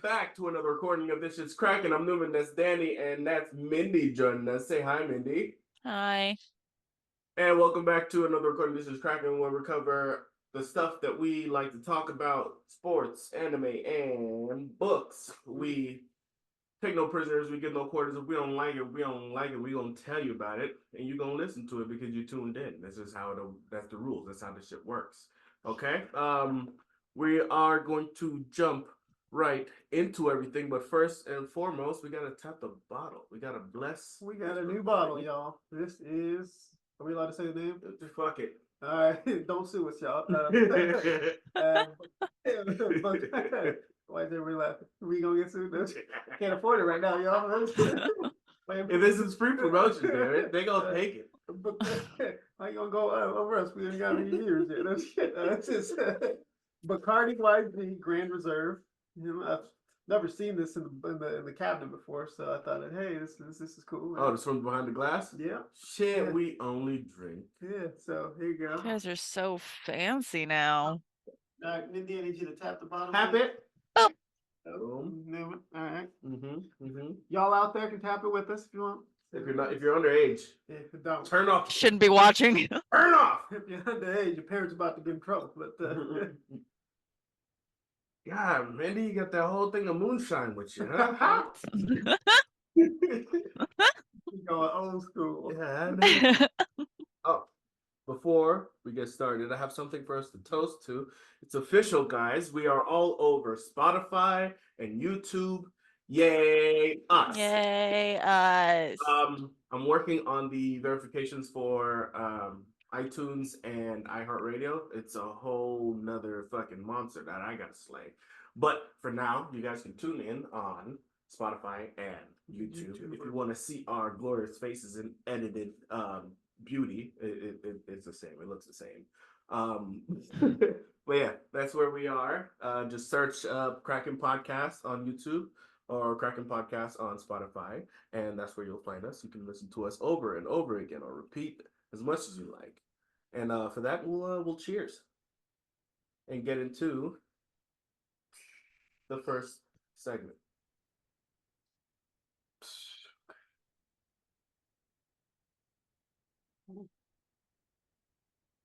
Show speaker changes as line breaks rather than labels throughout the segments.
back to another recording of This Is Crackin. I'm Newman, that's Danny, and that's Mindy joining us. Say hi, Mindy.
Hi.
And welcome back to another recording of This Is Crackin, where we cover the stuff that we like to talk about, sports, anime, and books. We take no prisoners, we give no quarters. If we don't like it, we don't like it. We gonna tell you about it, and you gonna listen to it because you tuned in. This is how that's the rules. That's how this shit works. Okay. We are going to jump right into everything, but first and foremost, we gotta tap the bottle. We gotta bless.
We got a new bottle, y'all. This is. Are we allowed to say the name?
Fuck it.
All right, don't sue us, y'all. Why is everybody laughing? We gonna get sued? Can't afford it right now, y'all.
If this is free promotion, damn it, they gonna take it.
But I ain't gonna go over us. We ain't got any years yet. That's just Bacardi YG Grand Reserve. You know, I've never seen this in the cabinet before, so I thought, hey, this is cool.
Oh, this from behind the glass?
Yeah.
Shit,
Yeah.
we only drink.
Yeah, so here you go.
You guys are so fancy now.
All right, Mindy, I need you to tap the bottom.
Tap it.
Oh.
Boom. All right.
Mm-hmm.
Y'all out there can tap it with us if you want.
If you're underage,
If you don't,
turn off.
Shouldn't be watching.
Turn off.
if you're underage, your parents about to get in trouble. But
God, Mindy, you got that whole thing of moonshine with you, huh?
you going old school.
Yeah, I know. Oh, before we get started, I have something for us to toast to. It's official, guys. We are all over Spotify and YouTube. Yay, us.
Yay, us.
I'm working on the verifications for iTunes and iHeartRadio. It's a whole nother fucking monster that I gotta slay. But for now, you guys can tune in on Spotify and YouTube. If you want to see our glorious faces in edited beauty, it's the same. It looks the same. But yeah, that's where we are. Just search Crackin Podcast on YouTube or Crackin Podcast on Spotify, and that's where you'll find us. You can listen to us over and over again or repeat as much as you like. And for that, we'll cheers and get into the first segment.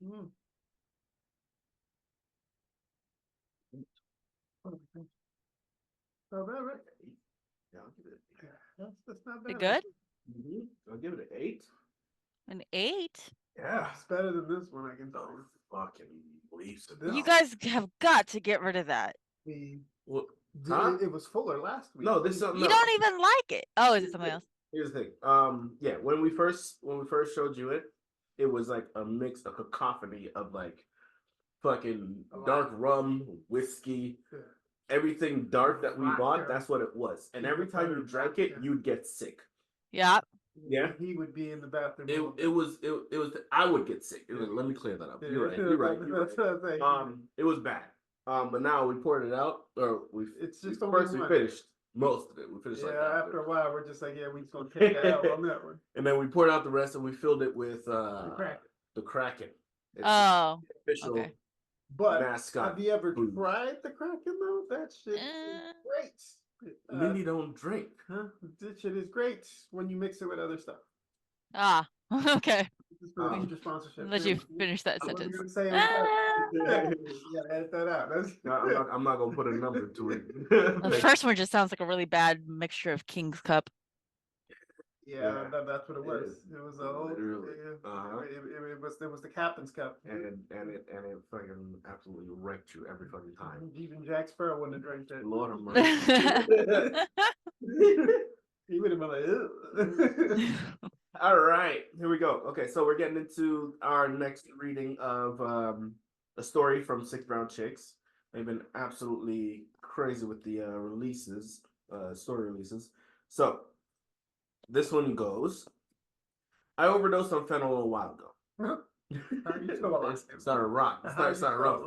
Mm. So bad, right?
Yeah, I'll give it an 8.
That's not
Is
bad.
it good?
I'll give it an 8.
An 8?
Yeah.
It's better than this one, I can tell you.
Fucking beliefs.
You guys have got to get rid of that.
Well,
It was fuller last week.
no, this is something
You
else.
don't even like it. Oh, is it something else?
Here's the thing. Yeah, when we first showed you it, it was like a mix, a cacophony of like fucking dark rum, whiskey, everything dark that we bought. That's what it was. And every time you drank it, you'd get sick.
Yeah.
Yeah.
He would be in the bathroom.
It was. I would get sick. Let me clear that up. You're right. You're right. It was bad. But now we poured it out, or
It's just
first we finished most of it. We finished like half
after a while, we're just like, we just gonna take it out on that one.
And then we poured out the rest, and we filled it with
the
Crackin. It's
Oh.
the official
Okay.
But
mascot.
have you ever
food.
tried the Crackin though? That shit is great.
Mindy don't drink.
Huh? This shit is great when you mix it with other stuff.
Ah. Okay.
This is for future sponsorship.
Let you finish that
I wasn't
sentence.
gonna say yeah, edit that out.
I'm not gonna put a number to it.
The first one just sounds like a really bad mixture of King's Cup.
Yeah, that's what it was. It was a whole. It was the captain's cup.
And it fucking absolutely wrecked you every fucking time.
Even Jack Sparrow wouldn't have drank that.
Lord of mercy.
He would have been like, ugh.
All right, here we go. Okay, so we're getting into our next reading of a story from Sixth Round Chicks. They've been absolutely crazy with the story releases. So this one goes. I overdosed on fentanyl a while ago. It's not a rock. It's not a rock.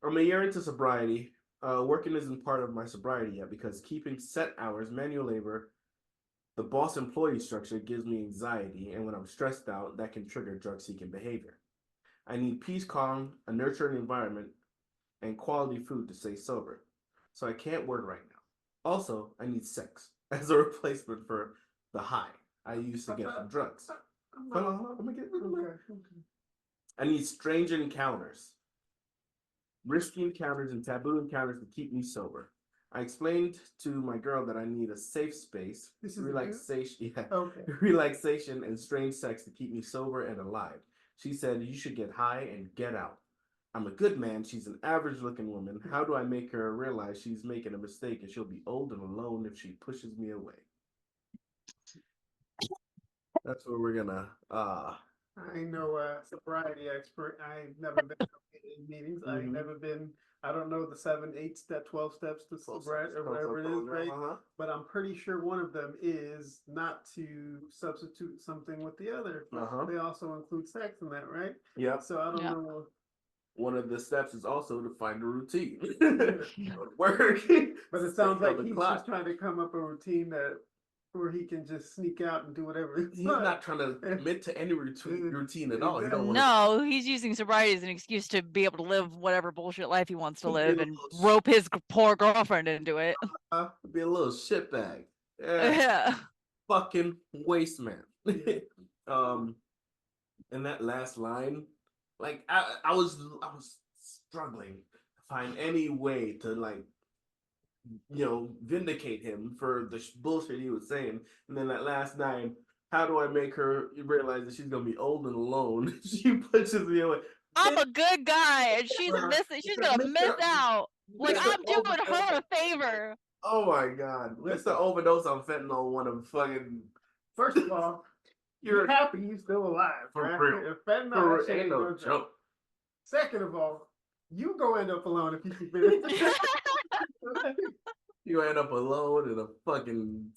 I'm a year into sobriety. Working isn't part of my sobriety yet because keeping set hours, manual labor, the boss employee structure gives me anxiety, and when I'm stressed out, that can trigger drug-seeking behavior. I need peace, calm, a nurturing environment, and quality food to stay sober. so I can't work right now. Also, I need sex as a replacement for the high I used to get from drugs. Hold on, let me get
Okay.
I need strange encounters, risky encounters, and taboo encounters to keep me sober. I explained to my girl that I need a safe space,
This is
relaxation,
Okay.
relaxation, and strange sex to keep me sober and alive. She said, "You should get high and get out." I'm a good man. She's an average-looking woman. How do I make her realize she's making a mistake and she'll be old and alone if she pushes me away? That's what we're gonna.
I ain't no sobriety expert. I ain't never been in meetings. I ain't
Mhm.
never been. I don't know the 7, 8 step, 12 steps to sobriety or whatever it is, right? But I'm pretty sure one of them is not to substitute something with the other. They also include sex in that, right?
Yeah.
So I don't
Yeah.
know.
One of the steps is also to find a routine. Work.
But it sounds
Stay on
like
the
he's
clock.
just trying to come up a routine that where he can just sneak out and do whatever
He's not trying to commit to any routine at all. He don't want
No, he's using sobriety as an excuse to be able to live whatever bullshit life he wants to
Be a
live and
little
rope his poor girlfriend into it.
to be a little shitbag. Yeah.
Yeah.
Fucking waste man.
Yeah.
And that last line, like I was struggling to find any way to like vindicate him for the bullshit he was saying. And then that last line, how do I make her realize that she's gonna be old and alone? She pushes me away.
I'm a good guy and she's
Bruh,
missing. She's gonna miss out. Like
Mr.
I'm doing her a favor.
Oh my god.
Listen.
Mr. Overdose on fentanyl, one of fucking
First of all, you're happy he's still alive,
For
right?
real.
If fentanyl,
for
that shit
ain't no
no joke.
joke.
Second of all, you go end up alone if you keep it.
You end up alone in a fucking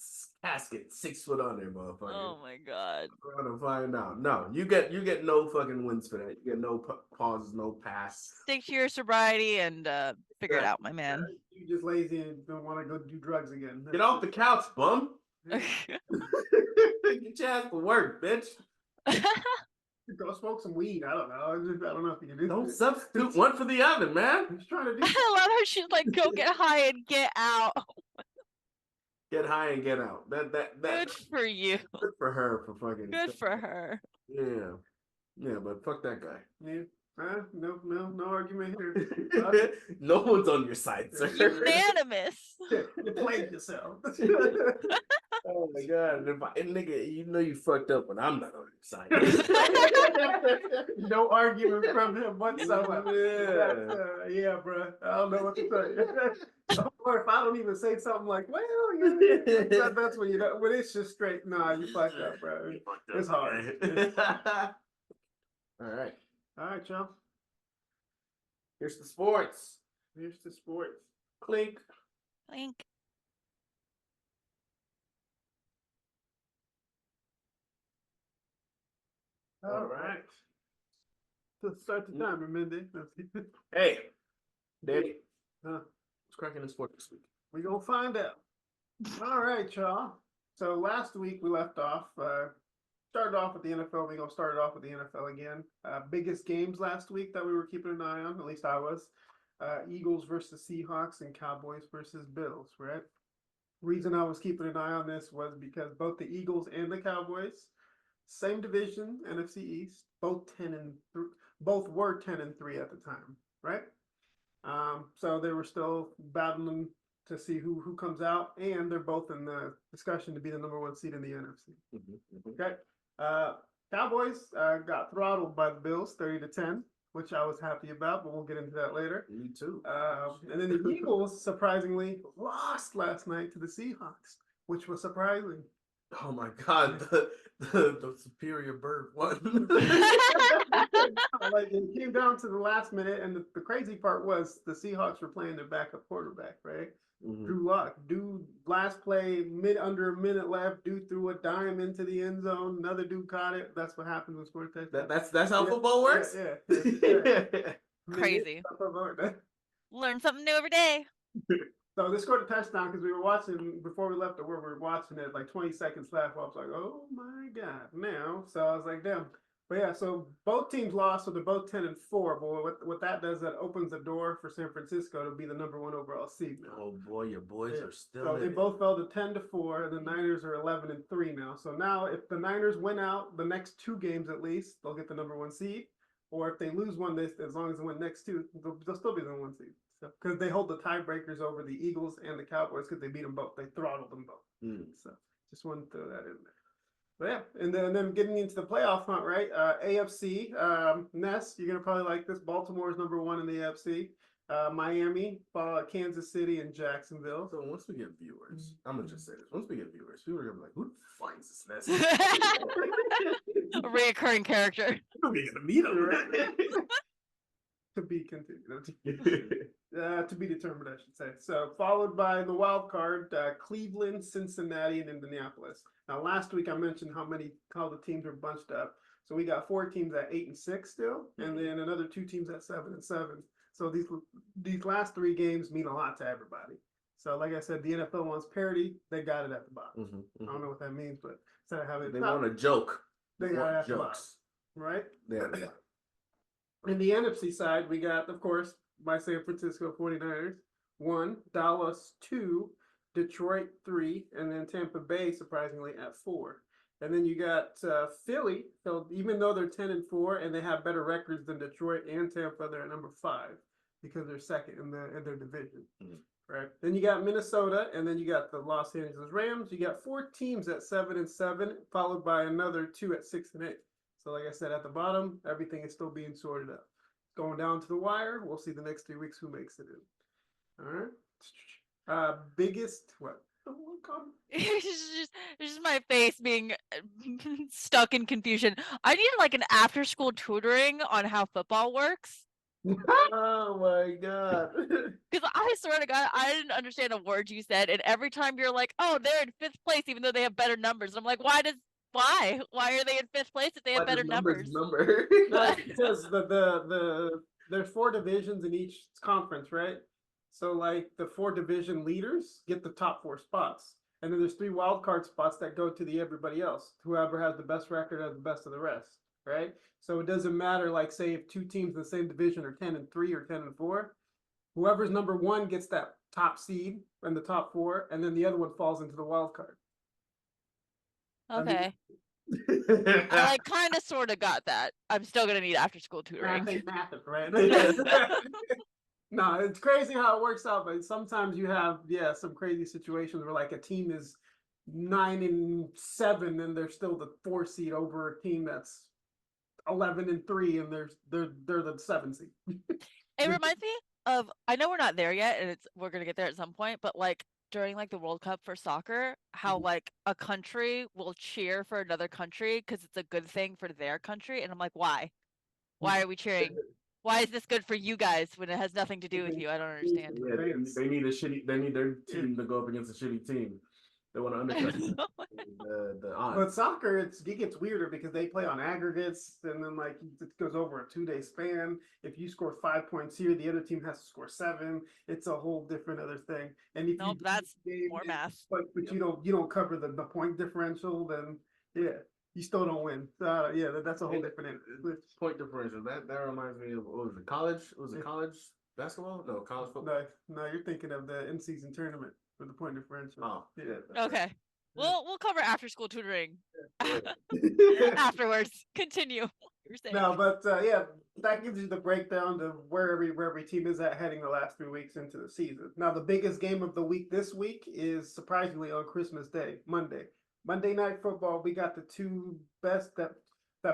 casket 6 foot under, motherfucker.
Oh my god.
We're gonna find out. No, you get no fucking wins for that. You get no pauses, no pass.
Stick to your sobriety and figure it
Yeah.
out, my man.
You just lazy and don't want to go do drugs again.
Get off the couch, bum.
Yeah.
Get your ass to work, bitch.
Go smoke some weed. I don't know. I don't know if you can do
Don't
that.
substitute one for the other, man.
He's trying to do.
I love how she's like, go get high and get out.
Get high and get out. That
Good for you.
good for her for fucking.
Good for her.
Yeah, but fuck that guy.
Yeah. No argument here.
No one's on your side, sir.
Unanimous.
You played yourself.
Oh my god, nigga, you know you fucked up when I'm not on your side.
No argument from him whatsoever.
Yeah.
Yeah, bro. I don't know what to say. Or if I don't even say something like, well, yeah, that's when you know. When it's just straight, nah, you fucked up, bro. It's hard.
All right,
All right, y'all.
here's the sports.
Here's the sports.
Clink.
Link.
All right. So start the timer, Mindy.
Hey, Danny.
Huh.
What's cracking in sports this week?
We gonna find out. All right, y'all. So last week we left off. Started off with the NFL. We're gonna start it off with the NFL again. Biggest games last week that we were keeping an eye on. At least I was. Eagles versus Seahawks and Cowboys versus Bills. Right. Reason I was keeping an eye on this was because both the Eagles and the Cowboys, same division, NFC East, both were 10-3 at the time, right? So they were still battling to see who comes out, and they're both in the discussion to be the number 1 seed in the NFC. Okay. Cowboys got throttled by the Bills, 30-10, which I was happy about, but we'll get into that later.
Me too.
And then the Eagles surprisingly lost last night to the Seahawks, which was surprising.
Oh my god, the superior bird won.
Like it came down to the last minute, and the crazy part was the Seahawks were playing their backup quarterback, right? Drew Lock. Dude, last play, under a minute left. Dude threw a dime into the end zone. Another dude caught it. That's what happens with scoring touchdown.
That's how football works.
Yeah.
Crazy. Learn something new every day.
So they scored a touchdown because we were watching before we left the where we were watching it, like 20 seconds left. I was like, oh my god, now. So I was like, damn. But yeah, so both teams lost, so they're both 10-4. But what that does, that opens the door for San Francisco to be the #1 overall seed now.
Oh boy, your boys are still.
So
in
they
it.
both fell to 10-4, and the Niners are 11-3 now. So now, if the Niners win out the next 2 games at least, they'll get the #1 seed. Or if they lose one, as long as they win next 2, they'll still be the #1 seed. So because they hold the tiebreakers over the Eagles and the Cowboys because they beat them both, they throttled them both. So just wanted to throw that in there. But yeah, and then getting into the playoff hunt, right? AFC, Ness, you're gonna probably like this. Baltimore is #1 in the AFC. Miami, Kansas City, and Jacksonville.
So once we get viewers, I'm gonna just say this: once we get viewers, people are gonna be like, "Who the fuck is this Ness?"
A reoccurring character.
We're gonna meet him.
To be continued. To be determined, I should say. So followed by the wild card, Cleveland, Cincinnati, and Indianapolis. Now last week I mentioned how the teams are bunched up. So we got 4 teams at 8-6 still, and then another 2 teams at 7-7. So these last 3 games mean a lot to everybody. So like I said, the NFL wants parity. They got it at the bottom. I don't know what that means, but instead of having
they want a joke.
They got it at the bottom, right?
Yeah.
In the NFC side, we got, of course, my San Francisco 49ers, 1, Dallas 2, Detroit 3, and then Tampa Bay, surprisingly, at 4. And then you got Philly. So even though they're 10-4 and they have better records than Detroit and Tampa, they're at #5 because they're second in their division. Right. Then you got Minnesota, and then you got the Los Angeles Rams. You got 4 teams at 7-7, followed by another 2 at 6-8. So like I said, at the bottom, everything is still being sorted out. Going down to the wire, we'll see the next 3 weeks who makes it in. All right. Biggest what?
It's just my face being stuck in confusion. I need like an after-school tutoring on how football works.
Oh my god!
Because I swear to God, I didn't understand a word you said, and every time you're like, "Oh, they're in 5th place," even though they have better numbers. And I'm like, why are they in 5th place if they have better numbers?
Because there's 4 divisions in each conference, right? So like the 4 division leaders get the top 4 spots, and then there's 3 wild card spots that go to the everybody else. Whoever has the best record has the best of the rest, right? So it doesn't matter, like say if 2 teams in the same division are 10-3 or 10-4, whoever's #1 gets that top seed and the top 4, and then the other one falls into the wild card.
Okay. I like kind of sort of got that. I'm still gonna need after school tutoring.
I think math, right? No, it's crazy how it works out, but sometimes you have some crazy situations where like a team is 9-7 and they're still the 4 seed over a team that's 11-3 and they're the 7 seed.
It reminds me of, I know we're not there yet, and we're gonna get there at some point, but like during like the World Cup for soccer, how like a country will cheer for another country because it's a good thing for their country, and I'm like, why? Why are we cheering? Why is this good for you guys when it has nothing to do with you? I don't understand.
Yeah, they need their team to go up against a shitty team. They want to undercut the odds.
But soccer, it gets weirder because they play on aggregates, and then like it goes over a 2-day span. If you score 5 points here, the other team has to score 7. It's a whole different other thing. And if
that's more math.
But you don't cover the point differential, then you still don't win. That's a whole different
point differential. That reminds me of, what was it, college? Was it college basketball? No, college football.
No, you're thinking of the in-season tournament for the point differential.
Oh,
yeah. Okay. Right. We'll cover after school tutoring afterwards. Continue. You're saying.
No, but that gives you the breakdown of where every team is at heading the last 3 weeks into the season. Now, the biggest game of the week this week is surprisingly on Christmas Day, Monday Night Football. We got the 2 best that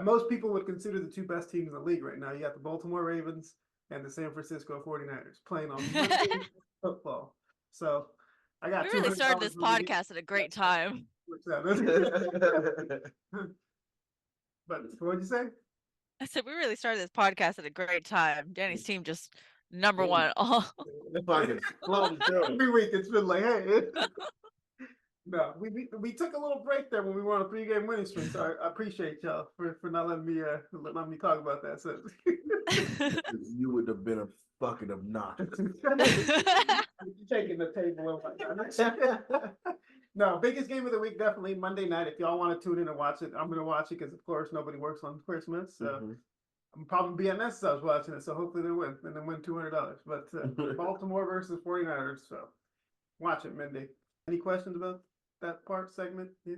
most people would consider the 2 best teams in the league right now. You got the Baltimore Ravens and the San Francisco 49ers playing on Monday Night Football. So I got.
We really started this podcast at a great time.
But what'd you say?
I said we really started this podcast at a great time. Danny's team just #1.
Every week it's been like, hey. No, we took a little break there when we were on a 3-game winning streak. So I appreciate y'all for not letting me talk about that. So
you would have been a fucking obnoxious.
Taking the table over. No, biggest game of the week, definitely Monday night. If y'all want to tune in and watch it, I'm going to watch it because, of course, nobody works on Christmas. So
Mhm.
I'm probably BNS I was watching it. So hopefully they win and then win $200. But Baltimore versus 49ers. So watch it, Monday. Any questions about that part segment? Yeah,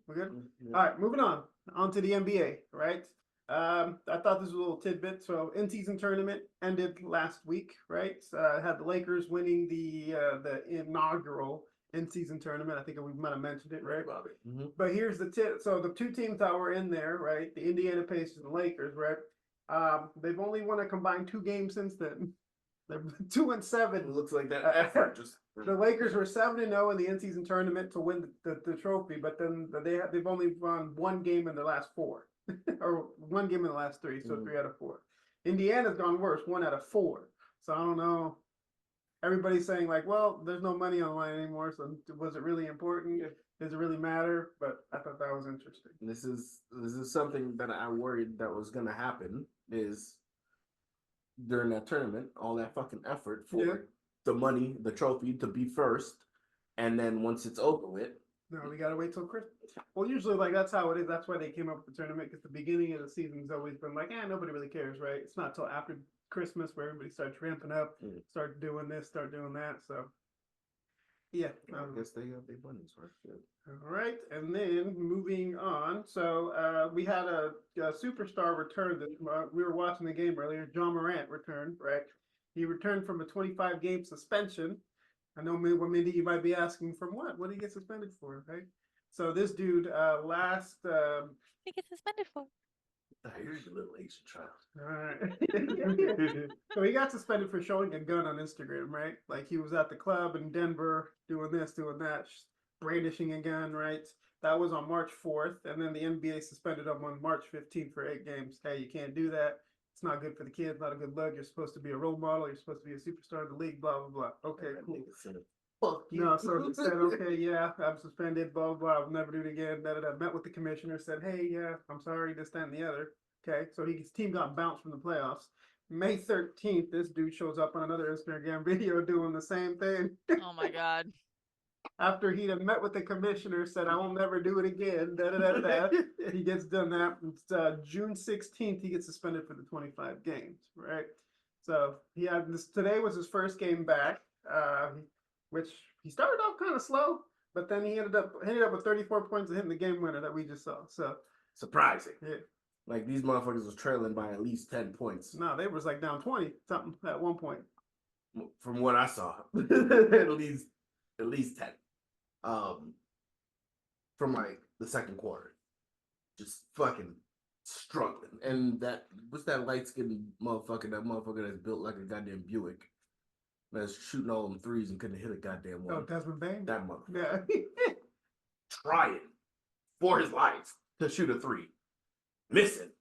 we're good.
Yeah.
All right, moving on to the NBA. Right. I thought this was a little tidbit. So in-season tournament ended last week. Right. Had the Lakers winning the inaugural in-season tournament. I think we might have mentioned it, right?
Mhm.
But here's the tip. So the two teams that were in there, right? The Indiana Pacers and the Lakers, right? They've only won a combined 2 games since then. They're 2-7.
It looks like that effort just.
The Lakers were 7-0 in the in-season tournament to win the trophy, but then they've only won 1 game in the last 4, or 1 game in the last 3, so 3 out of 4. Indiana's gone worse, 1 out of 4. So I don't know. Everybody's saying like, well, there's no money on the line anymore, so was it really important? Does it really matter? But I thought that was interesting.
This is something that I worried that was gonna happen. Is during that tournament, all that fucking effort for the money, the trophy to be first, and then once it's over with,
no, we gotta wait till Christmas. Well, usually like that's how it is. That's why they came up with the tournament, because the beginning of the season's always been like, nobody really cares, right? It's not till after Christmas where everybody starts ramping up, start doing this, start doing that. So yeah,
I guess they got their money's worth.
All right, and then moving on. So we had a superstar return. We were watching the game earlier. John Morant returned, right? He returned from a 25-game suspension. I know, Mindy, you might be asking from what? What did he get suspended for, right? So this dude
He gets suspended for.
Here's a little Asian child.
All right. So he got suspended for showing a gun on Instagram, right? Like he was at the club in Denver doing this, doing that, brandishing a gun, right? That was on March 4th. And then the NBA suspended him on March 15th for 8 games. Hey, you can't do that. It's not good for the kids, not a good look. You're supposed to be a role model. You're supposed to be a superstar in the league, blah, blah, blah. Okay, cool.
Fuck you.
No, so he said, okay, yeah, I'm suspended, blah, blah, blah. I'll never do it again. Met with the commissioner, said, hey, yeah, I'm sorry, this, that, and the other. Okay, so his team got bounced from the playoffs. May 13th, this dude shows up on another Instagram video doing the same thing.
Oh my god.
After he had met with the commissioner, said, I will never do it again. He gets done that. It's, June 16th, he gets suspended for the 25 games, right? So he had this. Today was his first game back, which he started off kind of slow, but then he ended up with 34 points and hitting the game winner that we just saw. So
surprising.
Yeah.
Like these motherfuckers was trailing by at least 10 points.
No, they was like down 20 something at one point.
From what I saw, at least 10. From like the second quarter, just fucking struggling. And what's that light skinned motherfucker? That motherfucker that's built like a goddamn Buick, that's shooting all them threes and couldn't hit a goddamn one.
Oh, Desmond Bain.
That motherfucker.
Yeah.
Trying for his life to shoot a 3, missing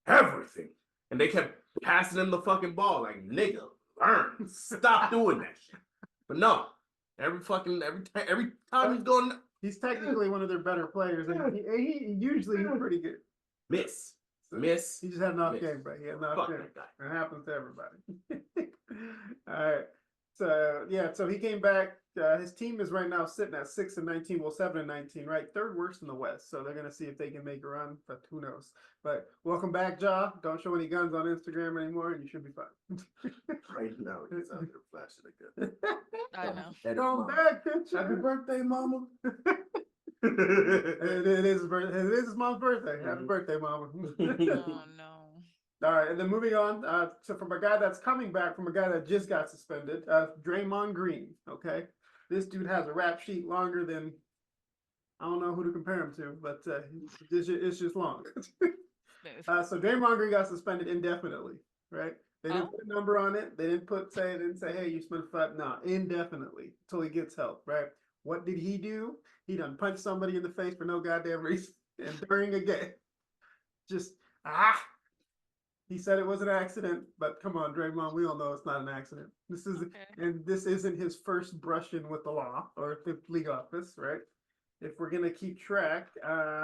everything, and they kept passing him the fucking ball. Like, nigga, learn, stop doing that shit. But no, every time he's going,
he's technically one of their better players, and he usually he's pretty good.
miss.
He just had an off
miss.
game, but he had an off
Fuck
game.
that guy.
It happens to everybody. All right. So yeah, so he came back. His team is right now sitting at 6-19, well 7-19, right? Third worst in the West. So they're gonna see if they can make a run, but who knows? But welcome back, Ja. Don't show any guns on Instagram anymore, and you should be fine.
Right now, he's out there flashing again.
I know.
Come back, picture.
Happy birthday, mama.
It is his birthday. It is his mom's birthday. Happy birthday, mama.
Oh no.
All right, and then moving on. So from a guy that's coming back, from a guy that just got suspended, Draymond Green. Okay, this dude has a rap sheet longer than I don't know who to compare him to, but it's just long. So Draymond Green got suspended indefinitely, right? They didn't put a number on it. They didn't say, hey, you spent 5. No, indefinitely until he gets help, right? What did he do? He done punched somebody in the face for no goddamn reason and during a game. Just He said it was an accident, but come on, Draymond, we all know it's not an accident. And this isn't his first brushing with the law or the league office, right? If we're gonna keep track,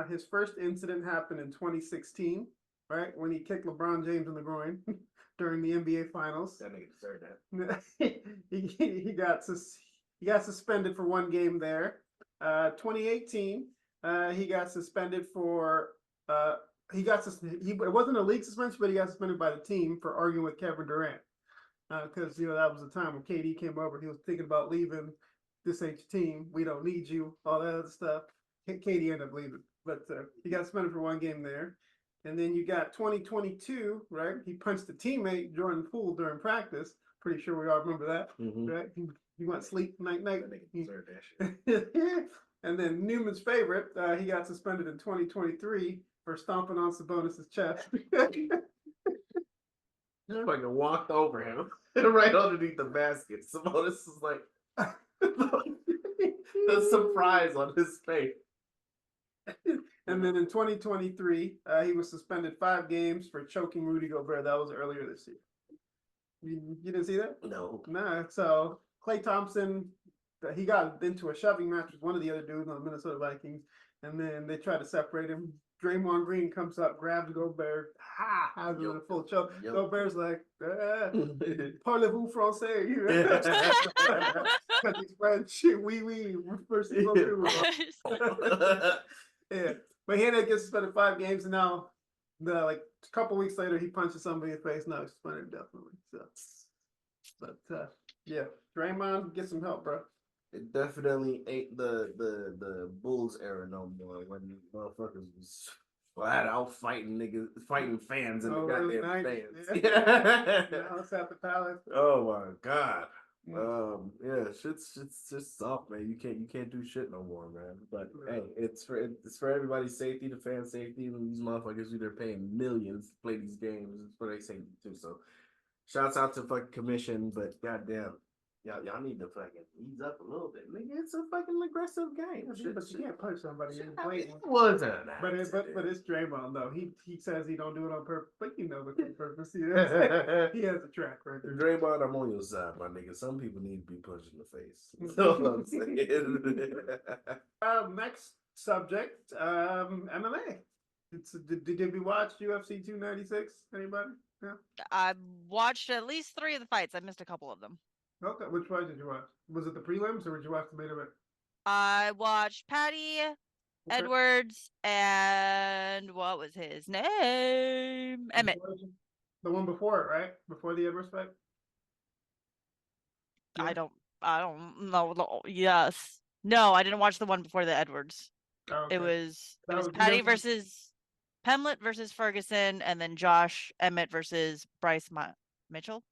his first incident happened in 2016, right? When he kicked LeBron James in the groin during the NBA Finals.
That nigga deserved that.
he got suspended for 1 game there. 2018, he got suspended for it wasn't a league suspension, but he got suspended by the team for arguing with Kevin Durant. Because that was the time when KD came over. He was thinking about leaving. This ain't your team. We don't need you. All that other stuff. KD ended up leaving, but he got suspended for 1 game there. And then you got 2022, right? He punched a teammate, Jordan Poole, during practice. Pretty sure we all remember that, right? He went sleep night. And then Newman's favorite, he got suspended in 2023 for stomping on Sabonis' chest.
Fucking walked over him right underneath the basket. Sabonis is like the surprise on his face.
And then in 2023, he was suspended 5 games for choking Rudy Gobert. That was earlier this year. You didn't see that?
No.
Nah. So Klay Thompson, he got into a shoving match with one of the other dudes on the Minnesota Vikings, and then they tried to separate him. Draymond Green comes up, grabs Gobert, has him in a full choke. Gobert's like, parlez-vous français? Because he's French. Oui, first yeah. But he ended up getting suspended 5 games, and now, a couple weeks later, he punches somebody in the face. Now he's suspended definitely. So, but yeah, Draymond, get some help, bro.
It definitely ain't the Bulls era no more when motherfuckers was flat out fighting fans in the goddamn fans.
Yeah. It's at the Palace.
Oh my god. Yeah, shit's just soft, man. You can't do shit no more, man. But hey, it's for everybody's safety, the fan safety, and these motherfuckers who they're paying millions to play these games. It's for their safety too. So shouts out to fucking commission, but goddamn. Y'all need to fucking ease up a little bit, nigga. It's a fucking aggressive game.
Yeah, but you can't punch somebody in the
It wasn't.
But it's Draymond though. He says he don't do it on purpose, but it's on purpose. He has a track record.
Draymond, I'm on your side, my nigga. Some people need to be punched in the face. That's what I'm saying.
Next subject, MMA. Did we watch UFC 296? Anybody? Yeah.
I watched at least 3 of the fights. I missed a couple of them.
Okay, which fight did you watch? Was it the prelims or did you watch the main event?
I watched Patty, Edwards, and what was his name? Emmett.
The one before it, right? Before the Edwards fight?
Yeah. I don't know. Yes. No, I didn't watch the one before the Edwards.
Oh, okay.
It was Patty versus Pemlet versus Ferguson, and then Josh Emmett versus Bryce Mitchell.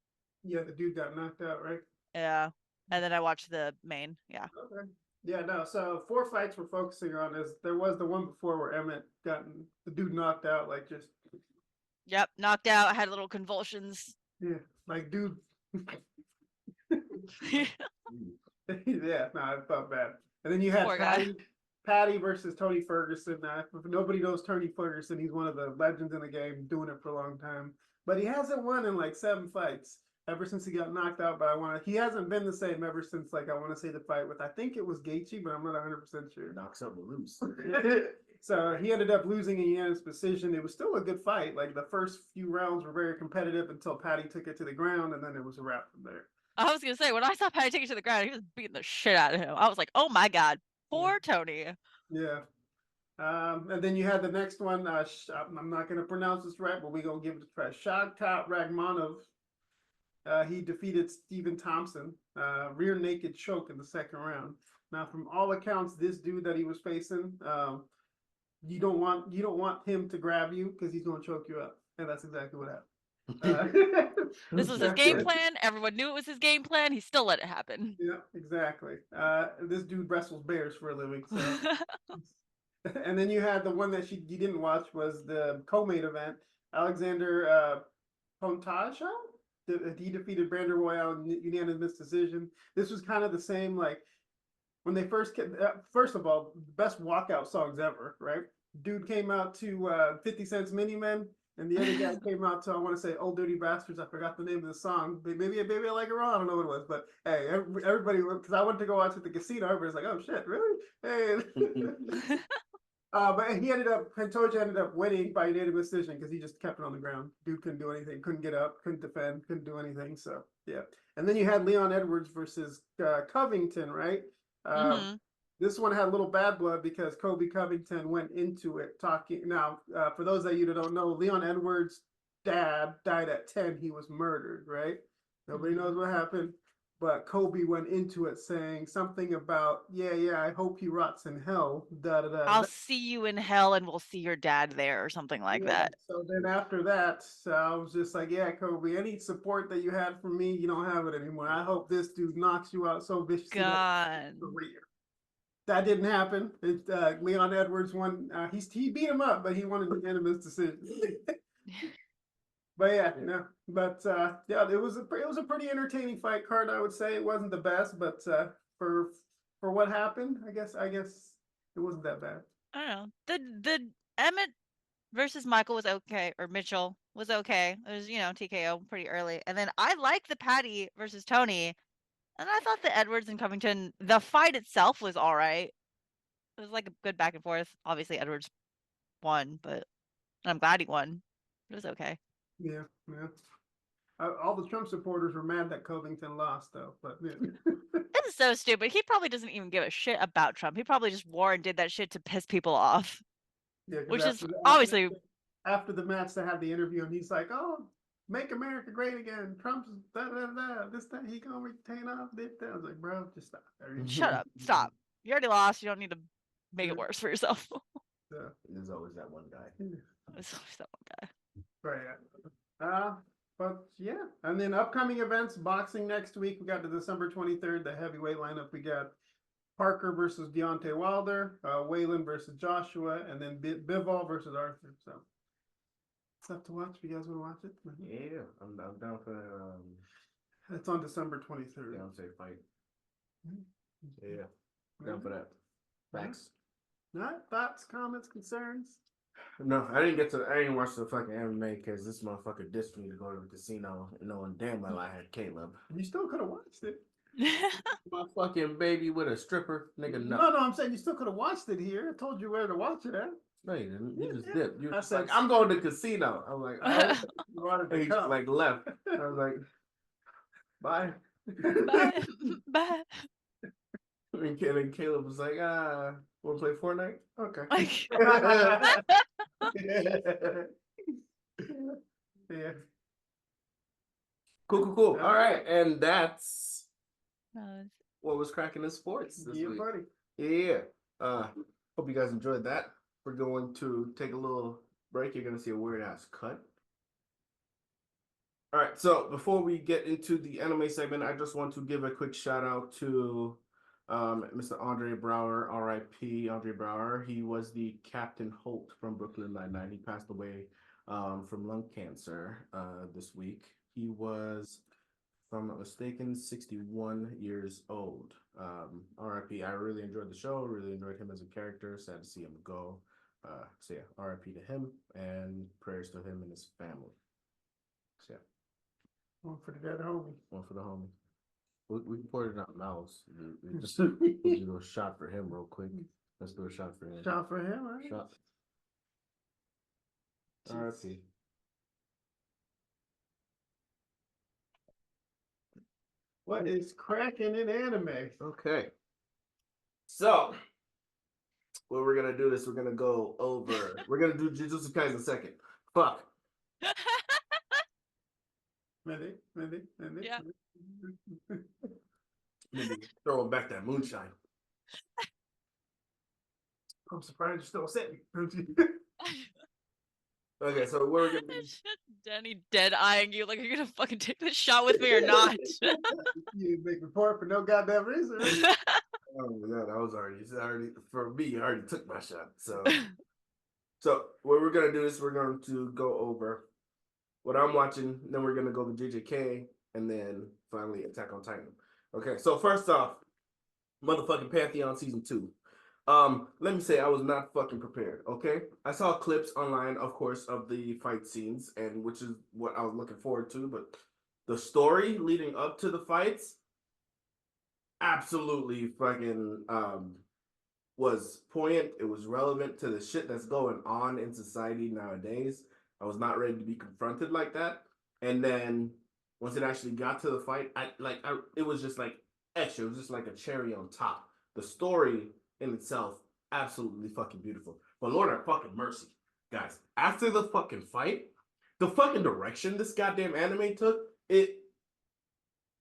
Yeah, the dude got knocked out, right?
Yeah. And then I watched the main. Yeah.
Okay. Yeah, no. So 4 fights we're focusing on is there was the one before where Emmett got the dude knocked out, like just.
Yep, knocked out. Had little convulsions.
Yeah, like dude. Yeah, no, I felt bad. And then you had Patty versus Tony Ferguson. If nobody knows Tony Ferguson, he's one of the legends in the game, doing it for a long time. But he hasn't won in like 7 fights. Ever since he got knocked out, he hasn't been the same ever since, like, I want to say the fight with, I think it was Gaethje, but I'm not 100% sure.
Knock something loose.
So he ended up losing in unanimous decision. It was still a good fight. Like, the first few rounds were very competitive until Patty took it to the ground, and then it was a wrap from there.
I was going to say, when I saw Patty take it to the ground, he was beating the shit out of him. I was like, oh my God, poor Tony.
Yeah. And then you had the next one. I'm not going to pronounce this right, but we're going to give it a try. Shavkat Rakhmonov. He defeated Stephen Thompson, rear naked choke in the 2nd round. Now, from all accounts, this dude that he was facing, you don't want him to grab you because he's going to choke you up, and that's exactly what happened.
This was his game plan. Everyone knew it was his game plan. He still let it happen.
Yeah, exactly. This dude wrestles bears for a living. So. And then you had the one that you didn't watch was the co-main event. Alexander Pontaja. He defeated Brandon Royale in unanimous decision. This was kind of the same, like, when they first came, first of all, best walkout songs ever, right? Dude came out to 50 Cent's Mini Men, and the other guy came out to, I want to say, Old Dirty Bastards. I forgot the name of the song. Maybe I Like It Raw. I don't know what it was, but hey, everybody, because I went to go watch at the casino, everybody's like, oh shit, really? Hey. But he Pantoja ended up winning by unanimous decision because he just kept it on the ground. Dude couldn't do anything, couldn't get up, couldn't defend, couldn't do anything. So, yeah. And then you had Leon Edwards versus Covington, right? This one had a little bad blood because Kobe Covington went into it talking. Now, for those of you that don't know, Leon Edwards' dad died at 10. He was murdered, right? Nobody knows what happened. But Kobe went into it saying something about, yeah, I hope he rots in hell. Da da da.
I'll see you in hell and we'll see your dad there or something like that.
So then after that, I was just like, yeah, Kobe, any support that you had from me, you don't have it anymore. I hope this dude knocks you out so viciously.
God.
Career. That didn't happen. Leon Edwards won. He beat him up, but he wanted the unanimous decision. But yeah, no. But yeah, it was a pretty entertaining fight card. I would say it wasn't the best, but for what happened, I guess it wasn't that bad.
I don't know. The Emmett versus Michael was okay, or Mitchell was okay. It was, TKO pretty early. And then I liked the Patty versus Tony. And I thought the Edwards and Covington, the fight itself was all right. It was like a good back and forth. Obviously, Edwards won, but I'm glad he won. It was okay.
Yeah. All the Trump supporters were mad that Covington lost, though. But yeah.
This is so stupid. He probably doesn't even give a shit about Trump. He probably just wore and did that shit to piss people off.
Yeah,
which is obviously
after the match they had the interview and he's like, "Oh, make America great again. Trump's da da da. This that he gonna retain off this." I was like, "Bro, just stop."
Shut up. Stop. You already lost. You don't need to make it worse for yourself.
There's always that one guy.
There's always that one guy.
Right. But yeah, and then upcoming events, boxing next week. We got the December 23rd, the heavyweight lineup. We got Parker versus Deontay Wilder, Waylon versus Joshua, and then Bivol versus Arthur. So stuff to watch. If you guys want to watch it,
yeah, I'm down for that.
It's on December 23rd.
Deontay fight. Yeah, down for that. Thanks.
Not thoughts, comments, concerns.
No, I didn't watch the fucking MMA because this motherfucker dissed me to go to the casino knowing damn well I had Caleb.
You still could have watched it.
My fucking baby with a stripper, nigga. No,
I'm saying you still could have watched it here. I told you where to watch it at.
No, you didn't. You just dipped. You
I
was
said,
like, I'm going to the casino. I'm like, oh.
You wanted to
And he just
come.
like left. I was like, bye.
Bye. Bye.
And Caleb was like, want to play Fortnite? Okay.
Yeah.
Cool. All right, and that's
Nice.
what was cracking in sports this week.
Buddy.
Yeah. Hope you guys enjoyed that. We're going to take a little break. You're going to see a weird ass cut. All right. So before we get into the anime segment, I just want to give a quick shout out to Mr. Andre Brower, R.I.P. Andre Brower. He was the Captain Holt from Brooklyn Nine-Nine. He passed away from lung cancer this week. He was, if I'm not mistaken, 61 years old. R.I.P. I really enjoyed the show. Really enjoyed him as a character. Sad to see him go. So yeah, R.I.P. to him and prayers to him and his family. So yeah.
One for the dead homie.
One for the homie. We can pour it out mouths. We'll just do a shot for him real quick. Let's do a shot for him.
Shot for him, all right?
Shot. R.I.P.
What is cracking in anime?
Okay. So, what we're gonna do is we're gonna go over. We're gonna do Jujutsu Kaisen second. Fuck.
Ready?
Yeah.
Maybe throw back that moonshine.
I'm surprised you're still sitting.
Okay, so what we're gonna do.
Danny dead eyeing you like, you're gonna fucking take this shot with me or not?
You make report for no goddamn reason.
Oh my god, I was already for me. I already took my shot. So what we're gonna do is we're going to go over what I'm watching. Then we're gonna go to JJK, and then finally Attack on Titan. Okay, so first off, motherfucking Pantheon season 2. Let me say I was not fucking prepared. Okay, I saw clips online, of course, of the fight scenes, and which is what I was looking forward to. But the story leading up to the fights, absolutely fucking was poignant. It was relevant to the shit that's going on in society nowadays. I was not ready to be confronted like that. And then once it actually got to the fight, it was just like extra. It was just like a cherry on top. The story in itself absolutely fucking beautiful. But Lord have fucking mercy, guys. After the fucking fight, the fucking direction this goddamn anime took,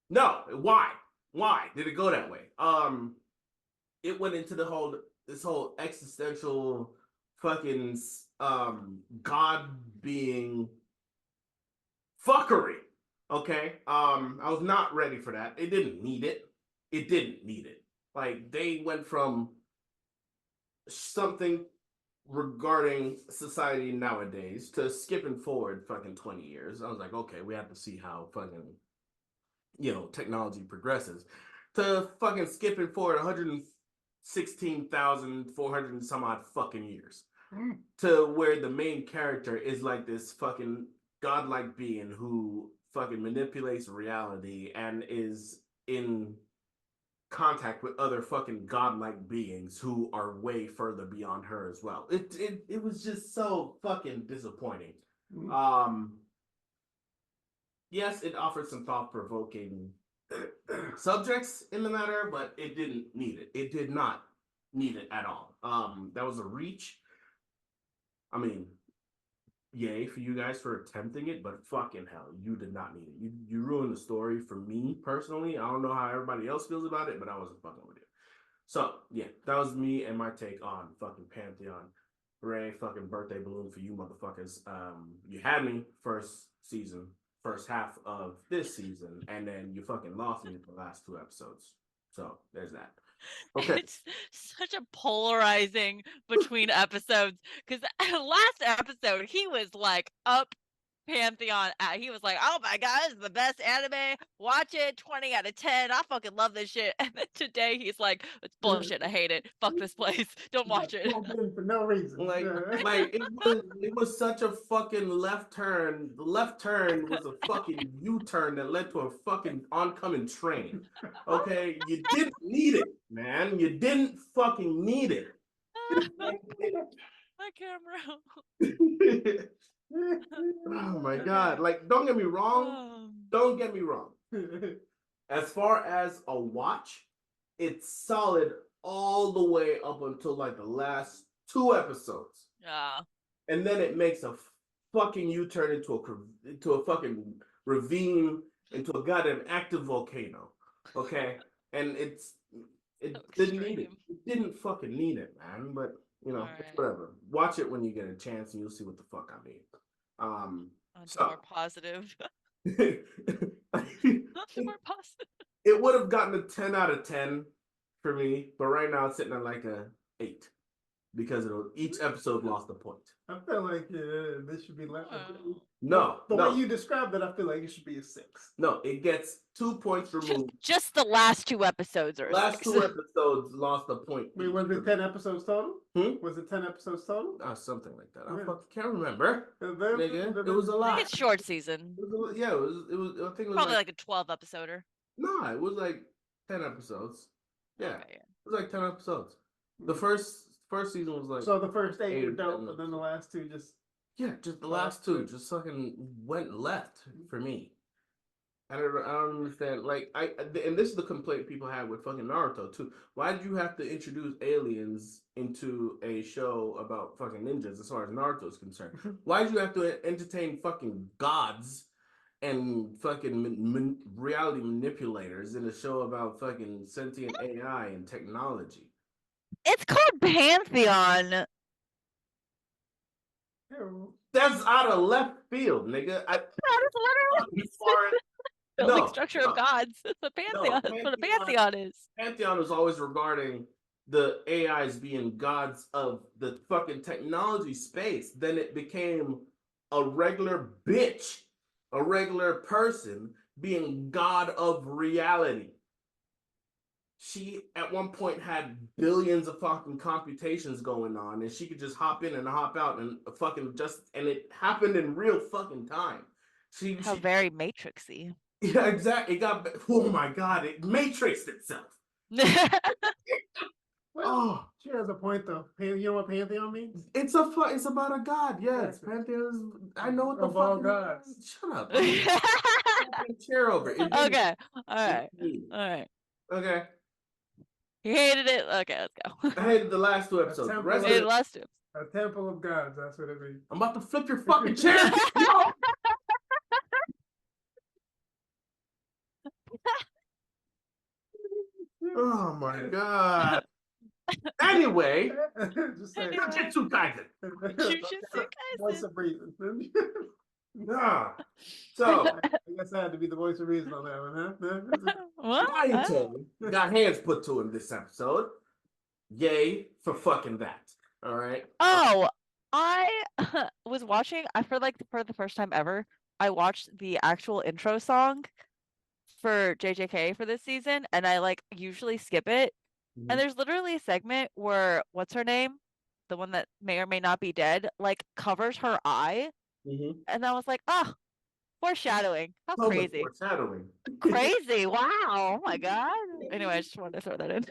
why? Why did it go that way? It went into this whole existential fucking god being fuckery. Okay. I was not ready for that. It didn't need it. It didn't need it. Like, they went from something regarding society nowadays to skipping forward fucking 20 years. I was like, okay, we have to see how fucking, technology progresses. To fucking skipping forward 116,400 and some odd fucking years. To where the main character is like this fucking godlike being who fucking manipulates reality and is in contact with other fucking godlike beings who are way further beyond her as well. It was just so fucking disappointing. Yes, it offered some thought-provoking subjects in the matter, but it didn't need it. It did not need it at all. That was a reach. I mean, yay for you guys for attempting it, but fucking hell, you did not need it. You ruined the story for me personally. I don't know how everybody else feels about it, but I wasn't fucking with it. So yeah, that was me and my take on fucking Pantheon. Hooray, fucking birthday balloon for you motherfuckers. You had me first half of this season, and then you fucking lost me the last 2 episodes. So there's that. Okay.
It's such a polarizing between episodes because last episode he was like up Pantheon. He was like, "Oh my god, this is the best anime. Watch it, 20 out of 10. I fucking love this shit." And then today he's like, "It's bullshit. I hate it. Fuck this place. Don't watch it."
For no reason.
Like it was such a fucking left turn. The left turn was a fucking U-turn that led to a fucking oncoming train. Okay, you didn't need it, man. You didn't fucking need it.
My camera.
Oh my god! Like, don't get me wrong. Don't get me wrong. As far as a watch, it's solid all the way up until like the last 2 episodes.
Yeah.
And then it makes a fucking U-turn into a fucking ravine, into a goddamn active volcano. Okay? And it didn't need it. It didn't fucking need it, man. But it's whatever. Watch it when you get a chance and you'll see what the fuck I mean.
More positive. More positive.
It would have gotten a 10 out of 10 for me, but right now it's sitting at like a 8 because each episode lost a point.
I feel like this should be less.
No,
the way you described it, I feel like it should be a 6.
No, it gets 2 points removed.
Just the last 2 episodes are
last 2 episodes lost a point.
Wait, was it 10 episodes total? Was it 10 episodes total?
Something like that. I fucking can't remember. Nigga, it was a lot.
I think it's short season.
It was I think it was
probably like a 12 episoder.
No, it was like 10 episodes. Yeah,
okay,
it was like 10 episodes. The first season was like.
So the first 8 were dope, but then the last 2 just.
Yeah, just the last 2 just fucking went left for me. I don't understand. Like, and this is the complaint people have with fucking Naruto too. Why did you have to introduce aliens into a show about fucking ninjas as far as Naruto is concerned? Why did you have to entertain fucking gods and fucking reality manipulators in a show about fucking sentient AI and technology?
It's called Pantheon.
That's out of left field, nigga.
That is literally building structure of gods. It's a Pantheon. That's what a Pantheon is.
Pantheon was always regarding the AIs being gods of the fucking technology space. Then it became a regular bitch, a regular person being god of reality. She at one point had billions of fucking computations going on, and she could just hop in and hop out and and it happened in real fucking time. She
very Matrixy.
Yeah, exactly. Oh my god, it matrixed itself.
Well, she has a point though. You know what Pantheon means?
It's about a god. Yes, Pantheon is. I know what the
of
fuck.
All gods.
Shut up. Chair over.
Okay. All right.
Okay.
He hated it. Okay, let's go.
I hated the last two episodes. The
temple
rest
of-
of
Hated
it,
the last two.
A temple of gods. That's what it means.
I'm about to flip your fucking chair. No! Oh my god. Anyway,
Just say
Anyway.
Jujutsu Kaisen.
Jujutsu
voice
Kaisen.
of reason.
Nah. So,
I guess I had to be the voice of reason on that one, huh?
What?
Naito got hands put to him this episode. Yay for fucking that. All right.
Oh, I was watching. I for the first time ever, I watched the actual intro song for JJK for this season, and I usually skip it.
Mhm.
And there's literally a segment where what's her name, the one that may or may not be dead, covers her eye,
Mhm.
and I was like, oh, foreshadowing. How
So much
crazy!
foreshadowing.
Crazy! Wow! Oh my god. Anyway, I just wanted to throw that in.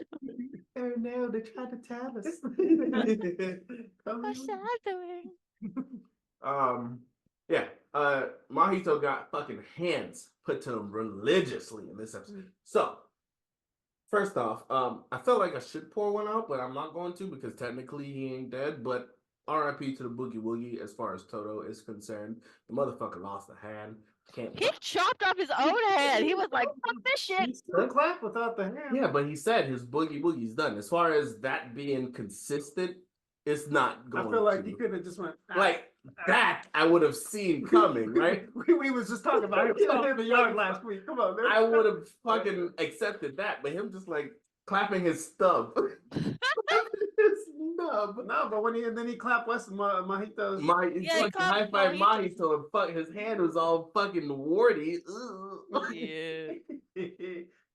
Oh no, they tried to tell us.
Foreshadowing.
Yeah. Mahito got fucking hands put to him religiously in this episode. So, first off, I felt like I should pour one out, but I'm not going to because technically he ain't dead. But R.I.P. to the Boogie Woogie as far as Toto is concerned. The motherfucker lost a hand. Can't.
He chopped off his own head. He was like, fuck this shit.
The clap without the hand.
Yeah, but he said his Boogie Woogie's done. As far as that being consistent, it's not
I
going
feel like
to.
he could have just went
Like that I would have seen coming, right?
we was just talking about him in the yard last week. Come on, man.
I would have fucking accepted that, but him just clapping his stub. His nub.
No, but then he clapped West Mahito's.
Yeah, he clapped
high five
Mahito's.
Mahito and fuck his hand was all fucking warty. Ugh.
Yeah.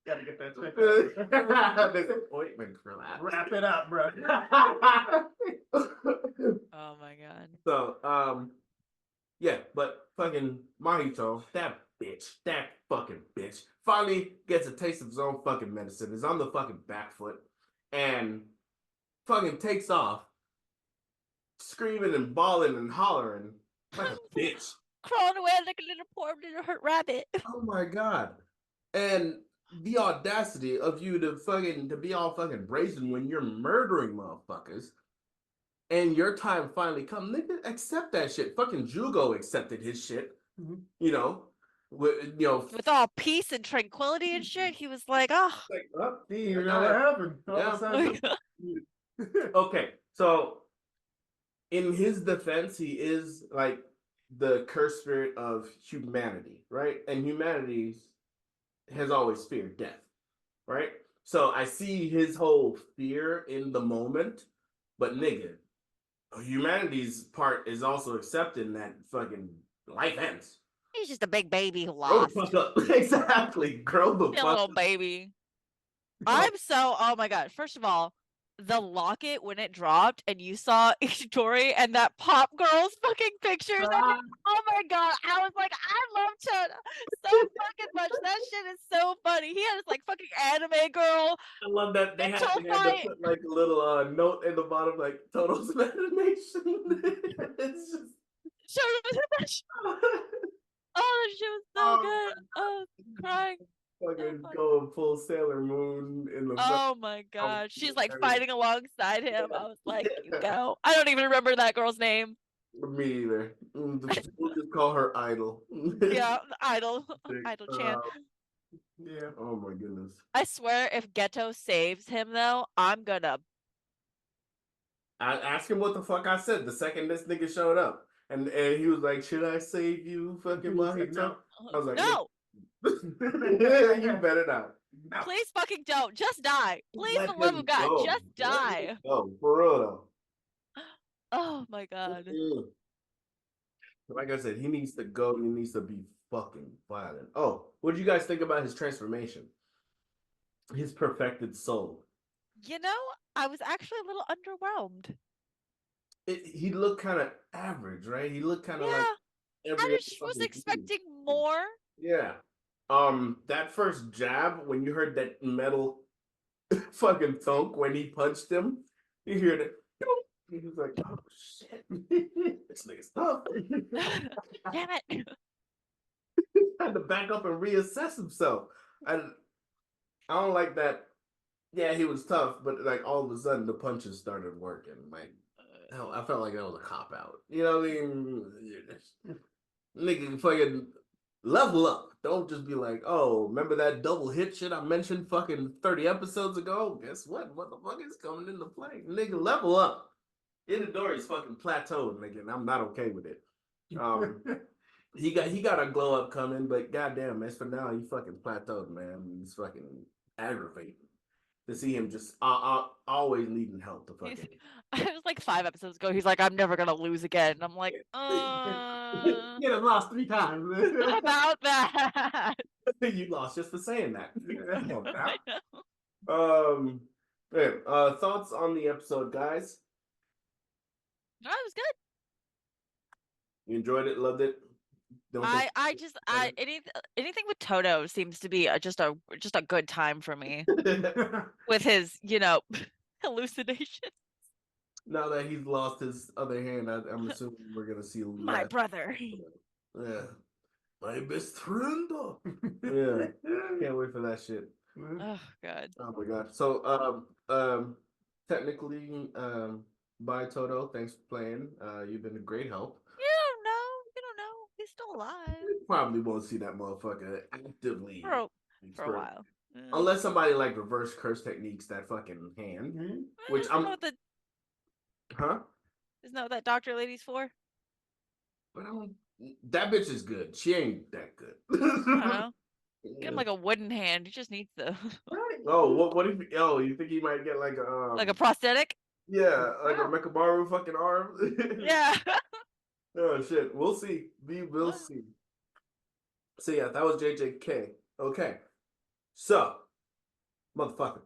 Gotta get that checked out.
There's an ointment for that.
Wrap it up, bro.
Oh my god.
So, yeah, but fucking Mahito, that fucking bitch, finally gets a taste of his own fucking medicine, is on the fucking back foot, and fucking takes off, screaming and bawling and hollering like a bitch.
Crawling away like a little poor little hurt rabbit.
Oh my god. And the audacity of you to be all fucking brazen when you're murdering motherfuckers. And your time finally come, nigga, accept that shit. Fucking Jugo accepted his shit.
Mhm.
You know,
With all peace and tranquility and shit, he was like, oh.
like, oh,
He even know what happened. All of a
Yeah.
sudden.
okay, so in his defense, he is like the cursed spirit of humanity, right? And humanity has always feared death, right? So I see his whole fear in the moment, but nigga, humanity's part is also accepting that fucking life ends.
He's just a big baby who
Grow
lost.
the fuck up. Exactly. Grow the
A
fuck
little
up.
baby. Oh my god. First of all, the locket when it dropped and you saw Ishidori and that pop girl's fucking pictures. Oh my god. I was like, I love Chun so fucking much. That shit is so funny. He had this fucking anime girl.
I love that they had to
fight.
put like a little note in the bottom, like Toto's animation. It's just
Showed him that shit. Oh, that shit was so good. Oh, crying.
fucking
funny.
going full Sailor Moon in the
Oh my god. She's like
very-
fighting alongside him. I was like, you go. I don't even remember that girl's name.
Me either. We'll just call her Idol.
Yeah, Idol. Idol Chan.
Yeah.
Oh my goodness.
I swear if Ghetto saves him though, I'm gonna
I asked him what the fuck I said the second this nigga showed up. And he was like, should I save you, fucking
He said
Mahito?
no.
I was like,
no,
you better not.
No.
please fucking don't. Just die. Please,
Let
the love
him
of God,
go.
just
Let
die.
him go. For real though.
Oh my god.
Like I said, he needs to go. He needs to be fucking violent. Oh, what did you guys think about his transformation? His perfected soul.
You know, I was actually a little underwhelmed.
He looked kind of average, right? He looked kind of
Yeah,
like
I
every
just
other
was
fucking dude.
expecting more.
Yeah. That first jab when you heard that metal fucking thunk when he punched him, you hear that. He was like, "Oh shit, this nigga's tough."
Damn it.
Had to back up and reassess himself. I don't like that yeah, he was tough, but like all of a sudden the punches started working. Like, hell, I felt like that was a cop out. You know what I mean? Nigga, fucking level up. Don't just be like, oh, remember that double hit shit I mentioned fucking 30 episodes ago? Guess what? What the fuck is coming into play? Nigga, level up. Itadori's fucking plateaued, nigga, and I'm not okay with it. He got a glow up coming, but goddamn, as for now, he fucking plateaued, man. He's fucking aggravating to see him just always needing help to fucking.
It was like 5 episodes ago. He's like, I'm never gonna lose again. And I'm like,
Get him lost 3 times.
about that.
You lost just for saying that. Come on now.
I know.
Thoughts on the episode, guys?
No, it was good.
You enjoyed it, loved it.
Anything with Toto seems to be just a good time for me with his hallucination.
Now that he's lost his other hand, I'm assuming we're gonna see
My
less.
brother.
Yeah, my best friend. Yeah, can't wait for that shit.
Oh god.
Oh my god. So technically, bye Toto. Thanks for playing. You've been a great help.
You don't know. He's still alive.
Probably won't see that motherfucker actively
For a while. Yeah.
unless somebody like reverse curse techniques that fucking hand, which
Isn't that what
huh?
Isn't that what that doctor lady's for?
But that bitch is good. She ain't that good.
I don't know. Get him like a wooden hand. He just needs the
Oh, what if? Oh, you think he might get like a
like a prosthetic?
yeah, like a Mekabaru fucking arm?
Yeah.
Oh shit, we'll see. We will see. So yeah, that was JJK. Okay, so motherfucker,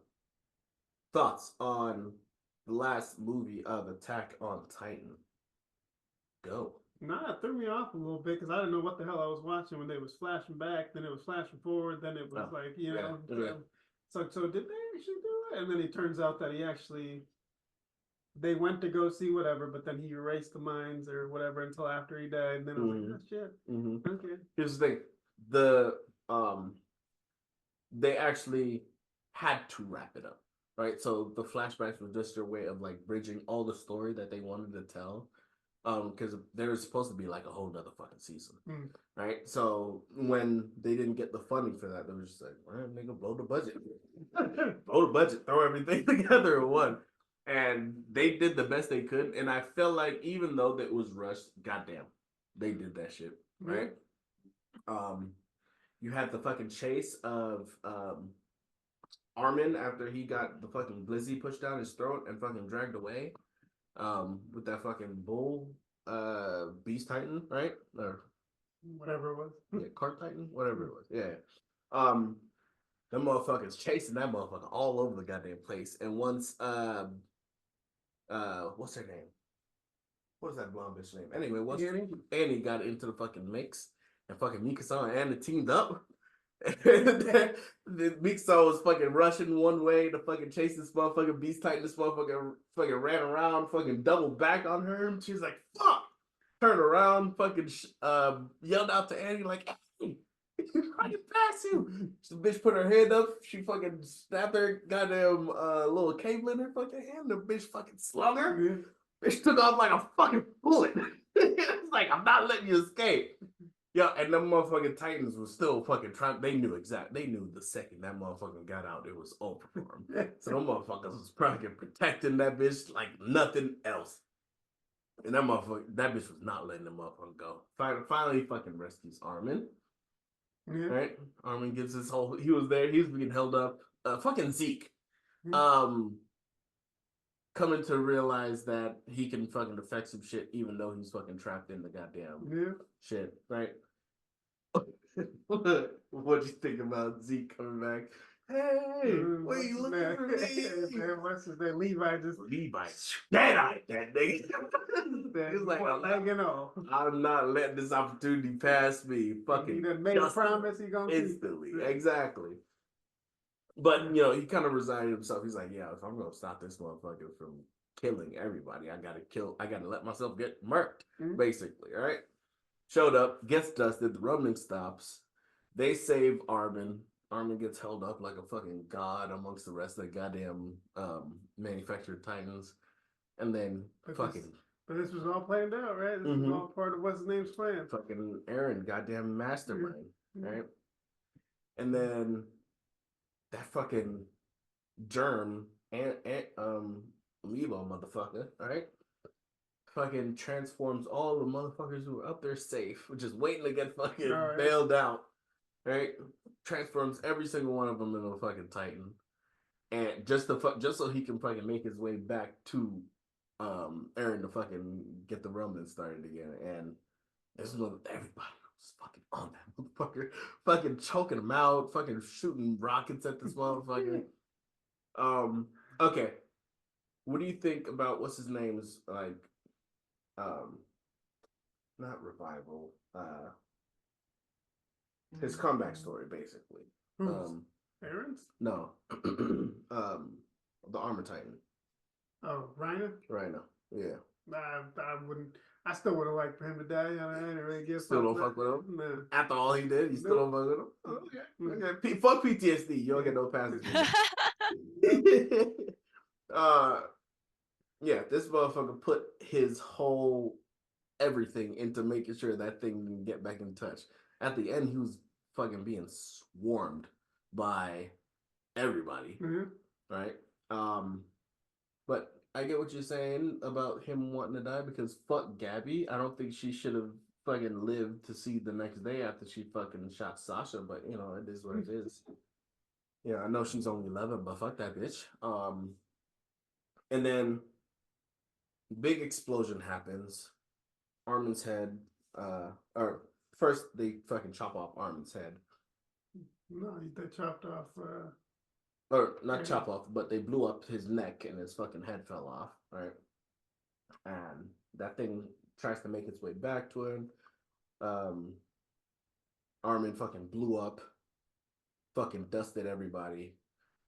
thoughts on the last movie of Attack on Titan? Go.
Nah, it threw me off a little bit because I didn't know what the hell I was watching when they was flashing back, then it was flashing forward, then it was like, you know.
Yeah.
So did they actually do it? And then it turns out that they went to go see whatever, but then he erased the mines or whatever until after he died. And then I was like, oh shit. Okay.
Here's the thing: they actually had to wrap it up, right? So the flashbacks were just their way of like bridging all the story that they wanted to tell. Because there was supposed to be like a whole nother fucking season, right? So when they didn't get the funding for that, they were just like, well, nigga, blow the budget, throw everything together in one. And they did the best they could. And I felt like even though that was rushed, goddamn, they did that shit, right? You had the fucking chase of Armin after he got the fucking blizzy pushed down his throat and fucking dragged away. With that fucking bull, beast titan, right? Or
whatever it was.
Yeah, cart titan, whatever it was. Yeah. Them motherfuckers chasing that motherfucker all over the goddamn place. And once, what's her name? What is that blonde bitch name? Anyway, once Annie got into the fucking mix and fucking Mikasa and Anna teamed up. The Mikasa was fucking rushing one way to fucking chase this motherfucking beast titan. This motherfucker fucking ran around, fucking doubled back on her. And she's like, fuck! Turned around, fucking yelled out to Annie like, hey, I can pass you. The bitch put her hand up. She fucking snapped her goddamn little cable in her fucking hand. The bitch fucking slung her. Bitch took off like a fucking bullet. It's like, I'm not letting you escape. Yeah, and them motherfucking Titans were still fucking trying. They knew the second that motherfucker got out, it was over for him. So them motherfuckers was fucking protecting that bitch like nothing else. And that bitch was not letting the motherfucker go. Finally, he fucking rescues Armin. Right? Armin gives his whole. He was there. He was being held up. Fucking Zeke. Coming to realize that he can fucking affect some shit even though he's fucking trapped in the goddamn shit, right? What'd you think about Zeke coming back? Hey, what are you looking for me?
What's his name? Levi.
Dead-eyed that nigga. He's like, I'm not letting this opportunity pass me. Fucking
he done made a promise he gonna
instantly. Exactly. But, you know, he kind of resigned himself. He's like, yeah, if I'm going to stop this motherfucker from killing everybody, I got to let myself get murked, basically, all right? Showed up, gets dusted, the rumbling stops. They save Armin. Armin gets held up like a fucking god amongst the rest of the goddamn manufactured Titans, and then
But this was all planned out, right? This was all part of what's his name's plan.
Fucking Aaron, goddamn mastermind, right? And then that fucking germ and Lilo motherfucker, right? Fucking transforms all the motherfuckers who were up there safe, just waiting to get fucking bailed out, right? Transforms every single one of them into a fucking Titan, and just so he can fucking make his way back to Aaron to fucking get the Roman started again. And this is when everybody was fucking on that motherfucker, fucking choking him out, fucking shooting rockets at this motherfucker. Okay, what do you think about what's his name's like? Not revival. His comeback story, basically.
Aaron's?
No. The Armor Titan.
Oh, Rhino?
Rhino. Yeah.
I wouldn't. I still would have liked for him to die. I didn't really give
Still don't fuck with him?
No.
After all he did, you still don't fuck with him? Okay. Fuck PTSD. You don't get no passes. Yeah, this motherfucker put his whole everything into making sure that thing can get back in touch. At the end, he was fucking being swarmed by everybody, right? But I get what you're saying about him wanting to die, because fuck Gabby. I don't think she should have fucking lived to see the next day after she fucking shot Sasha, but you know, it is what it is. Yeah, I know she's only 11, but fuck that bitch. And then big explosion happens. Armin's head, or first they fucking chop off Armin's head.
No, they chopped off.
Or not chop off, but they blew up his neck and his fucking head fell off, right? And that thing tries to make its way back to him. Armin fucking blew up, fucking dusted everybody,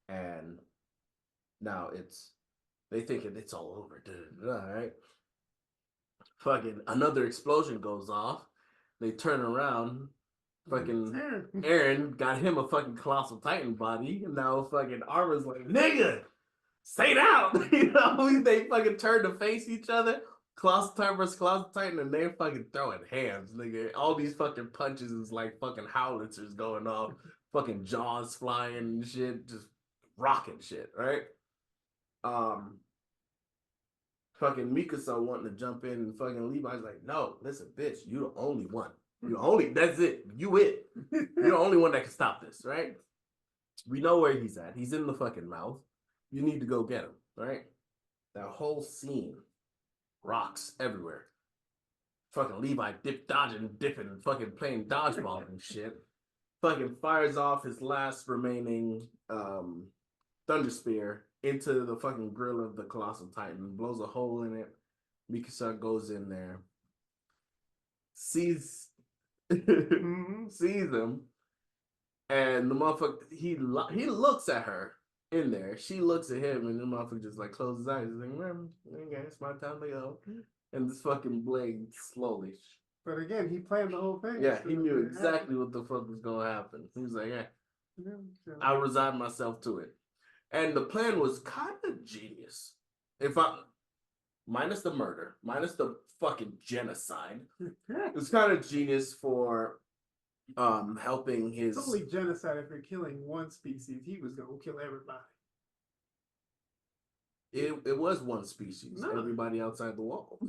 and now they thinking it's all over, right? Fucking another explosion goes off. They turn around. Fucking Aaron got him a fucking colossal Titan body, and now fucking Armin's like, nigga, stay down. You know, they fucking turn to face each other. Colossal Titan versus Colossal Titan, and they're fucking throwing hands, nigga. All these fucking punches is like fucking howitzers going off, fucking jaws flying and shit, just rocking shit, right? Fucking Mikasa wanting to jump in, and fucking Levi's like, no, listen, bitch, you the only one. That's it. You're the only one that can stop this, right? We know where he's at. He's in the fucking mouth. You need to go get him, right? That whole scene rocks everywhere. Fucking Levi dipping, fucking playing dodgeball and shit. Fucking fires off his last remaining thunder spear into the fucking grill of the Colossal Titan, blows a hole in it. Mikasa goes in there, sees him, and the motherfucker, he looks at her in there. She looks at him, and the motherfucker just like closes his eyes. He's like, okay, it's my time to go. And this fucking blade slowly.
But again, he planned the whole thing.
Yeah, he knew exactly what the fuck was gonna happen. He was like, yeah, I'll resign myself to it. And the plan was kind of genius. Minus the murder, minus the fucking genocide. It's kind of genius for helping his.
It's only genocide if you're killing one species. He was gonna kill everybody.
It was one species. No. Everybody outside the wall.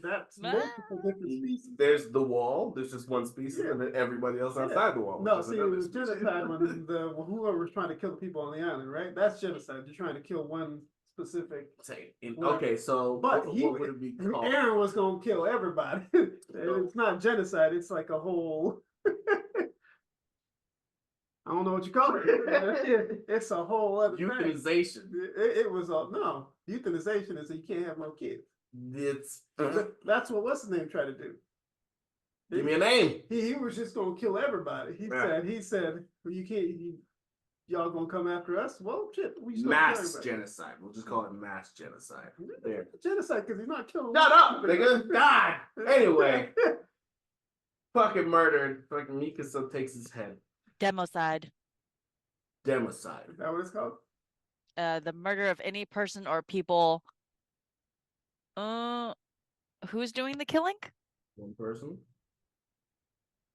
That's multiple different species.
There's the wall. There's just one species, and then everybody else outside the wall.
No, see, it was genocide when whoever was trying to kill the people on the island, right? That's genocide. You're trying to kill one specific.
Okay, so
but
what would it be called?
Aaron was gonna kill everybody. It's not genocide. It's like a whole. I don't know what you call it. It's a whole other
euthanization.
It was no euthanization is you can't have no kids.
It's
that's what what's his name tried to do.
Give me a name.
He was just gonna kill everybody. He said well, you can't. Y'all gonna come after us? Well, shit. We
mass genocide. We'll just call it mass genocide. There.
Genocide because he's not killing.
Shut up, nigga. God. Anyway, fucking murdered. Fucking Mikasa takes his head.
Democide.
democide.
Is that what it's called?
The murder of any person or people. Who's doing the killing?
One person,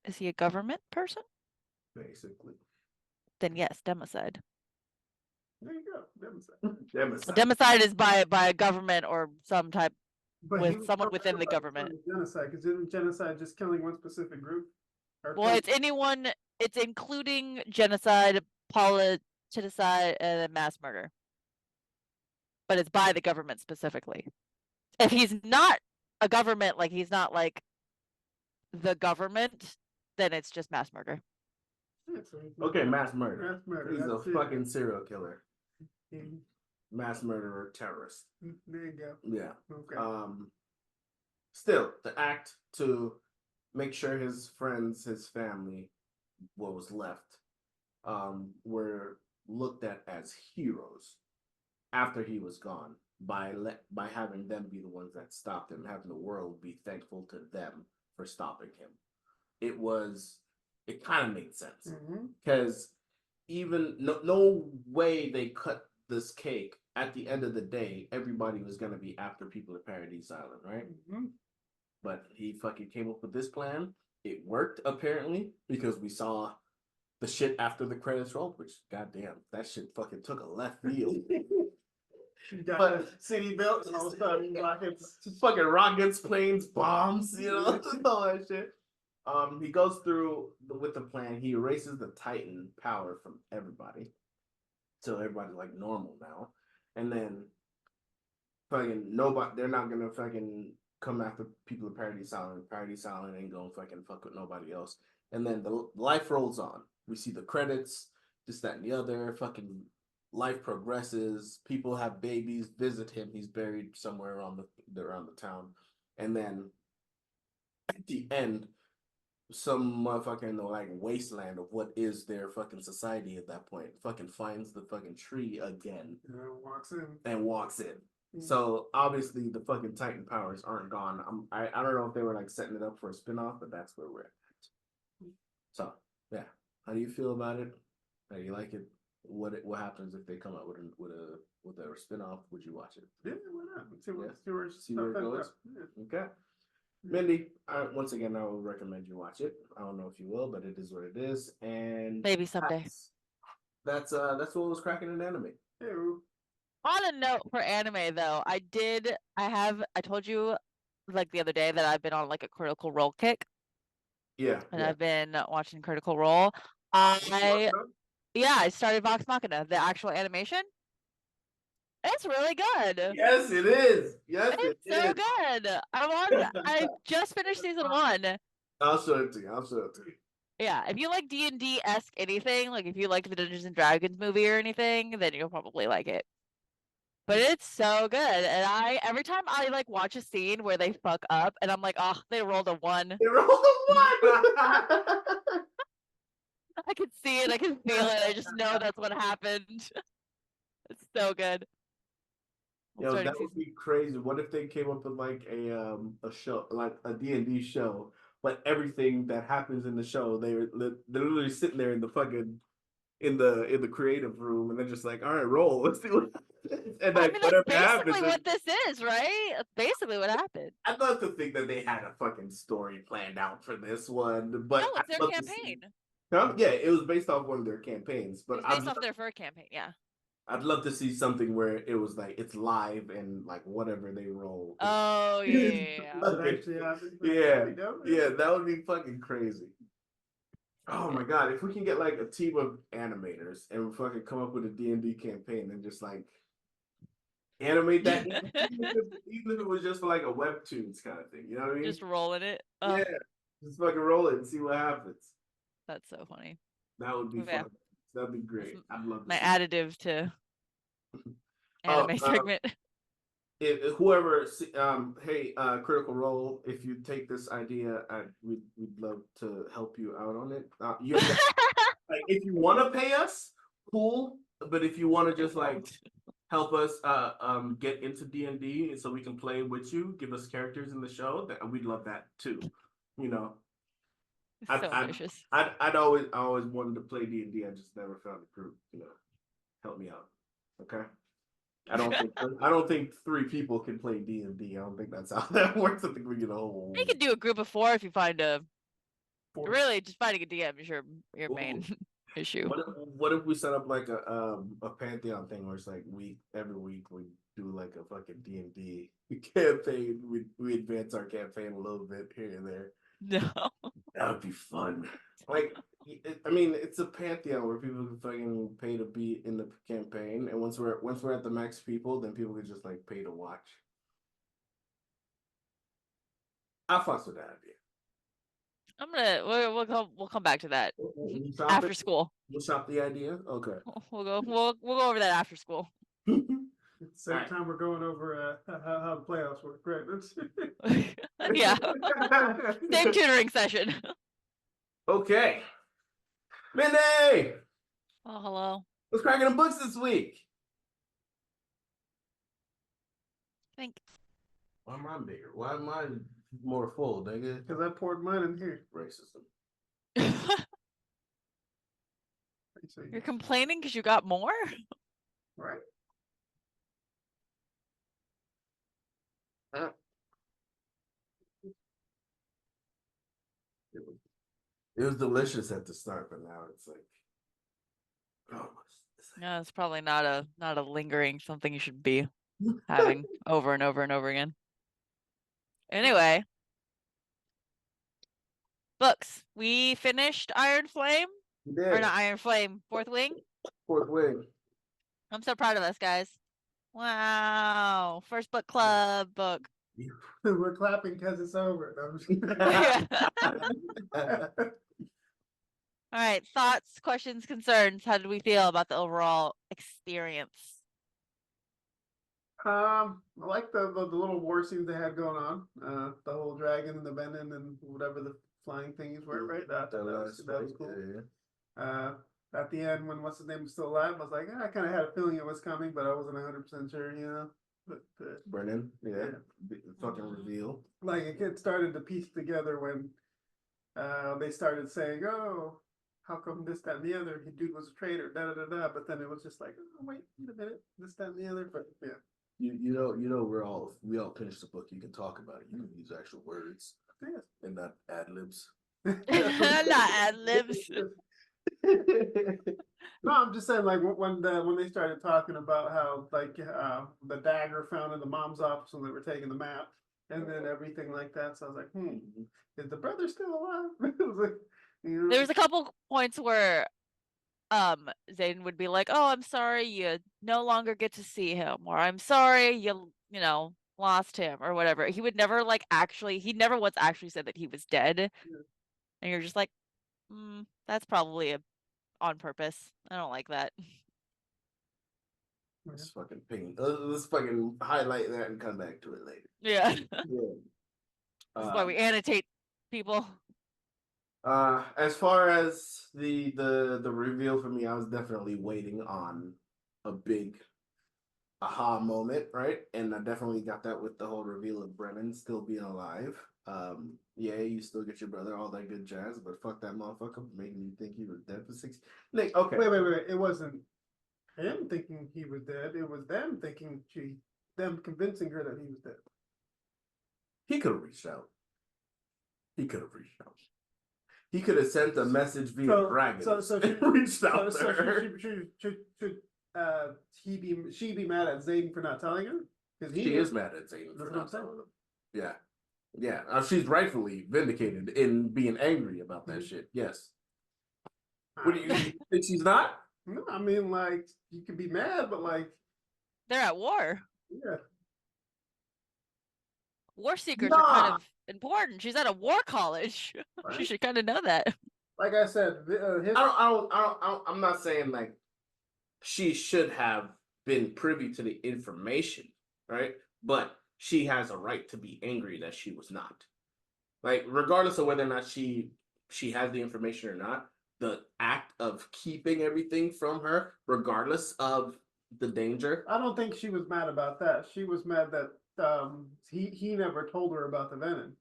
Is he a government person?
basically.
Then yes, democide.
There you go. Democide.
Democide.
Democide is by a government or some type
But he
with
was
someone
talking
within the
about
government.
genocide, because isn't genocide just killing one specific group? Or
Well,
killing-
it's anyone. It's including genocide, politicide, and then mass murder. But it's by the government specifically. If he's not a government, like he's not like the government, then it's just mass murder.
Yeah, so he's
Okay, mass murder.
Mass murder.
He's a
that's it.
fucking serial killer,
Mhm.
mass murderer, terrorist.
There you go.
Yeah.
Okay.
Still, the act to make sure his friends, his family, what was left, were looked at as heroes after he was gone by having them be the ones that stopped him, having the world be thankful to them for stopping him. It kind of made sense
Mhm.
because even no way they cut this cake. At the end of the day, everybody was gonna be after people at Paradise Island, right?
Mhm.
But he fucking came up with this plan. It worked apparently because we saw the shit after the credits rolled, which goddamn, that shit fucking took a left field.
You got
But-
the city built, and all of a sudden, rockets.
Fucking rockets, planes, bombs, all that shit. He goes through with the plan. He erases the Titan power from everybody, so everybody's like normal now. And then fucking nobody, they're not gonna fucking come after people of Paradise Island. Paradise Island ain't gonna fucking fuck with nobody else. And then the life rolls on. We see the credits, this, that, and the other. Fucking life progresses. People have babies. Visit him. He's buried somewhere around the town. And then at the end, some motherfucking like wasteland of what is their fucking society at that point fucking finds the fucking tree again
Walks in.
and walks in.
Mhm.
So obviously the fucking Titan powers aren't gone. I don't know if they were like setting it up for a spinoff, but that's where we're at. So yeah, how do you feel about it? How do you like it? What happens if they come out with a spinoff? Would you watch it?
Yeah, why not?
See where it goes.
Yeah.
Okay. Mindy, once again, I would recommend you watch it. I don't know if you will, but it is what it is. And
Maybe someday.
That's what was cracking in anime.
Ew.
On a note for anime though, I told you like the other day that I've been on like a Critical Role kick
Yeah.
and
yeah.
I've been watching Critical Role. I started Vox Machina, the actual animation. It's really good.
Yes, it is. Yes,
It's so good. I just finished season 1.
I'll show it to you.
Yeah, if you like D&D-esque anything, like if you like the Dungeons and Dragons movie or anything, then you'll probably like it. But it's so good, and every time I like watch a scene where they fuck up, and I'm like, oh, they rolled a 1.
They rolled a 1.
I can see it, I can feel it. I just know that's what happened. It's so good.
Yo, that would be crazy. What if they came up with like a show, like a D&D show, but everything that happens in the show, they're literally sitting there in the fucking in the creative room, and they're just like, all right, roll, let's do it. And
I
like
mean,
whatever
that's
happens,
basically what this is, right? That's basically what happened.
I'd love to think that they had a fucking story planned out for this one, but
No, it's
I'd
their
love to
campaign.
see- Huh? Yeah, it was based off one of their campaigns, but
It's based off their fur campaign, yeah.
I'd love to see something where it was like it's live and like whatever they roll.
Oh yeah.
Okay. Yeah, that would be fucking crazy. Oh my god, if we can get like a team of animators and we fucking come up with a D&D campaign and just like animate that, even if it was just for like a webtoons kind of thing, you know what I mean?
Just rolling it.
Yeah, just fucking roll it and see what happens.
That's so funny.
That would be
Yeah.
fun. That'd be great. I'd love to
My
see
additive to anime segment.
if whoever, hey, Critical Role, if you take this idea, we'd love to help you out on it. You like, if you want to pay us, cool. But if you want to just like help us, get into D&D so we can play with you, give us characters in the show, that we'd love that too. You know. I'd always wanted to play D&D. I just never found a group. Help me out. Okay. I don't think 3 people can play D&D. I don't think that's how that works. I think we get a whole.
You could do a group of 4 if you find a. Really, just finding a DM is your main issue.
What if we set up like a Pantheon thing where it's like every week we do like a fucking D&D campaign. We advance our campaign a little bit here and there.
No.
That would be fun. Like, it's a Pantheon where people can fucking pay to be in the campaign, and once we're at the max people, then people can just like pay to watch. I'll fuss with that idea.
We'll come back to that after school.
We'll shop the idea. Okay.
We'll go over that after school.
At the same time, we're going over how the playoffs work, right?
Yeah. Same tutoring session.
Okay. Mindy!
Oh, hello.
What's cracking in books this week?
Think.
Why am I bigger? Why am I more full, nigga?
Because I poured mine in here.
Racism.
You're complaining because you got more?
Right.
It was delicious at the start, but now it's like,
Yeah, it's probably not a lingering something you should be having over and over and over again. Anyway, books. We finished Iron Flame, or not Iron Flame, Fourth Wing.
Fourth Wing.
I'm so proud of us, guys. Wow, first book club book.
We're clapping because it's over.
All right, thoughts, questions, concerns. How did we feel about the overall experience?
I like the little war scenes they had going on. The whole dragon and the venom and whatever the flying things were, right? That was cool. Yeah. At the end, when what's his name was still alive, I was like, I kind of had a feeling it was coming, but I wasn't 100% sure, But
Brennan, the fucking reveal.
Like it started to piece together when they started saying, "Oh, how come this, that, and the other? He dude was a traitor, da da da da." But then it was just like, "Oh, wait a minute, this, that, and the other." But yeah,
you know, we all finished the book. You can talk about it. You can use actual words and not ad libs.
Not ad libs.
No, I'm just saying, like when they started talking about how like the dagger found in the mom's office when they were taking the map, and then everything like that. So I was like, is the brother still alive? It was like,
There's a couple points where Zayden would be like, "Oh, I'm sorry you no longer get to see him," or "I'm sorry you lost him," or whatever. He would never he never once actually said that he was dead. And you're just like, that's probably on purpose. I don't like that.
Let's fucking ping. Let's fucking highlight that and come back to it later.
Yeah. That's why we annotate people.
As far as the reveal for me, I was definitely waiting on a big aha moment, right? And I definitely got that with the whole reveal of Brennan still being alive. Yeah, you still get your brother, all that good jazz, but fuck that motherfucker making you think he was dead for 6. Like, okay.
Wait. It wasn't him thinking he was dead. It was them thinking them convincing her that he was dead.
He could have reached out. He could have sent a message via dragon.
So
she reached out to her.
Should she be mad at Zayden for not telling her? Because
she is mad at Zayden for not telling him. Yeah. She's rightfully vindicated in being angry about that shit. Yes. What do you think she's not?
No, I mean, like, you can be mad, but like
they're at war.
Yeah.
War seekers are kind of important. She's at a war college. Right. She should kind of know that.
Like I said,
I'm not saying like she should have been privy to the information, right? But she has a right to be angry that she was not. Like, regardless of whether or not she has the information or not, the act of keeping everything from her, regardless of the danger.
I don't think she was mad about that. She was mad that he never told her about the venom.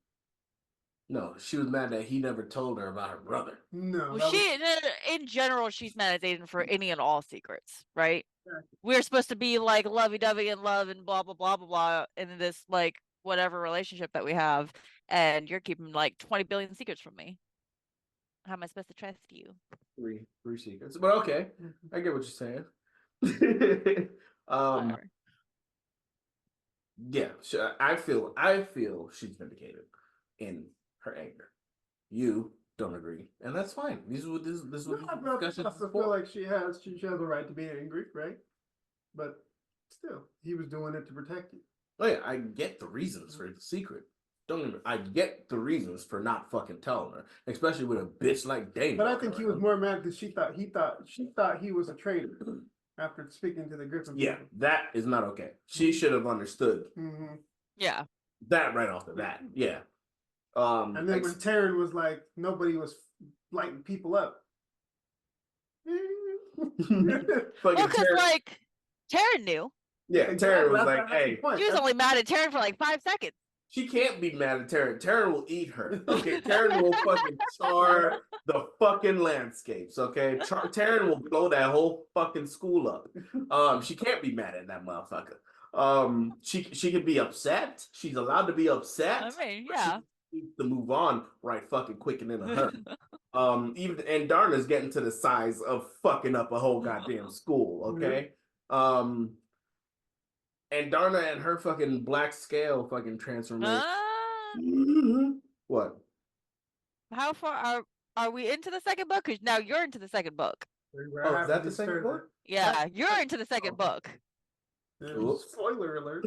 No, she was mad that he never told her about her brother.
No,
Well,
that was
in general, she's mad at Aiden for any and all secrets, right?
Exactly.
We're supposed to be like lovey-dovey and love and blah blah blah blah blah in this like whatever relationship that we have, and you're keeping like 20 billion secrets from me. How am I supposed to trust you?
Three secrets, but okay, I get what you're saying.
Whatever.
Yeah, I feel she's vindicated in her anger. You don't agree, and that's fine. This is what this is what
I
discussion is
feel
for.
like she has a right to be angry, right? But still, he was doing it to protect you.
Oh yeah, I get the reasons for the secret. I get the reasons for not fucking telling her, especially with a bitch like Dane.
But I think he was more mad because she thought he was a traitor after speaking to the Griffin.
Yeah,
people.
that is not okay. She should have understood
Yeah.
that right off the bat. Yeah.
And then when Taryn was like, nobody was lighting people up.
Well, because like Taryn knew.
Yeah, Taryn was like,
That's the
hey.
point.
She was only mad at Taryn for like 5 seconds.
She can't be mad at Taryn. Taryn will eat her. Okay, Taryn will fucking char the fucking landscapes. Okay, Taryn will blow that whole fucking school up. She can't be mad at that motherfucker. She could be upset. She's allowed to be upset.
I mean, yeah.
She needs to move on right fucking quick and in a hurry. Even Darna's getting to the size of fucking up a whole goddamn school. Okay. And Darna and her fucking black scale fucking transformation. What?
How far are we into the second book? Because now you're into the second book.
Oh, is that the second book?
Yeah, you're into the second book.
Spoiler alert.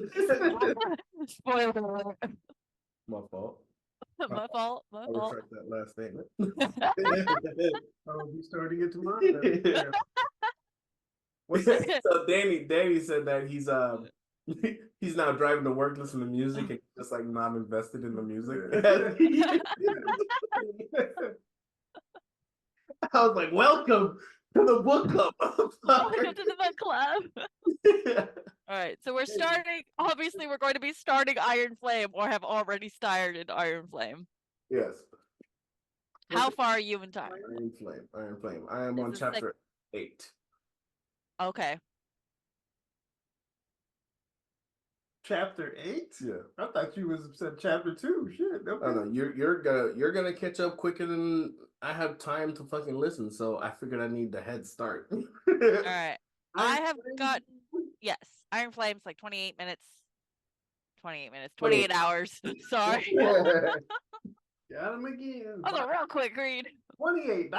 Spoiler alert.
My fault.
My fault. My
I'll
fault.
retract that last statement.
I'll be starting it tomorrow.
So Danny said that he's now driving to work listening to music and just like not invested in the music. I was like, welcome to the book club.
Welcome to the book club. All right, so we're starting. Obviously, we're going to be starting Iron Flame, or have already started Iron Flame.
Yes.
How far are you in time?
Iron Flame. I am on chapter 8.
Okay.
Chapter 8?
Yeah.
I thought you was said chapter 2. Shit. Okay.
Oh no, you're gonna catch up quicker than I have time to fucking listen. So I figured I need the head start.
All right. I have gotten yes. Iron Flame's like 28 minutes. 28 hours. Sorry.
Got him again.
That was a real quick read.
$28.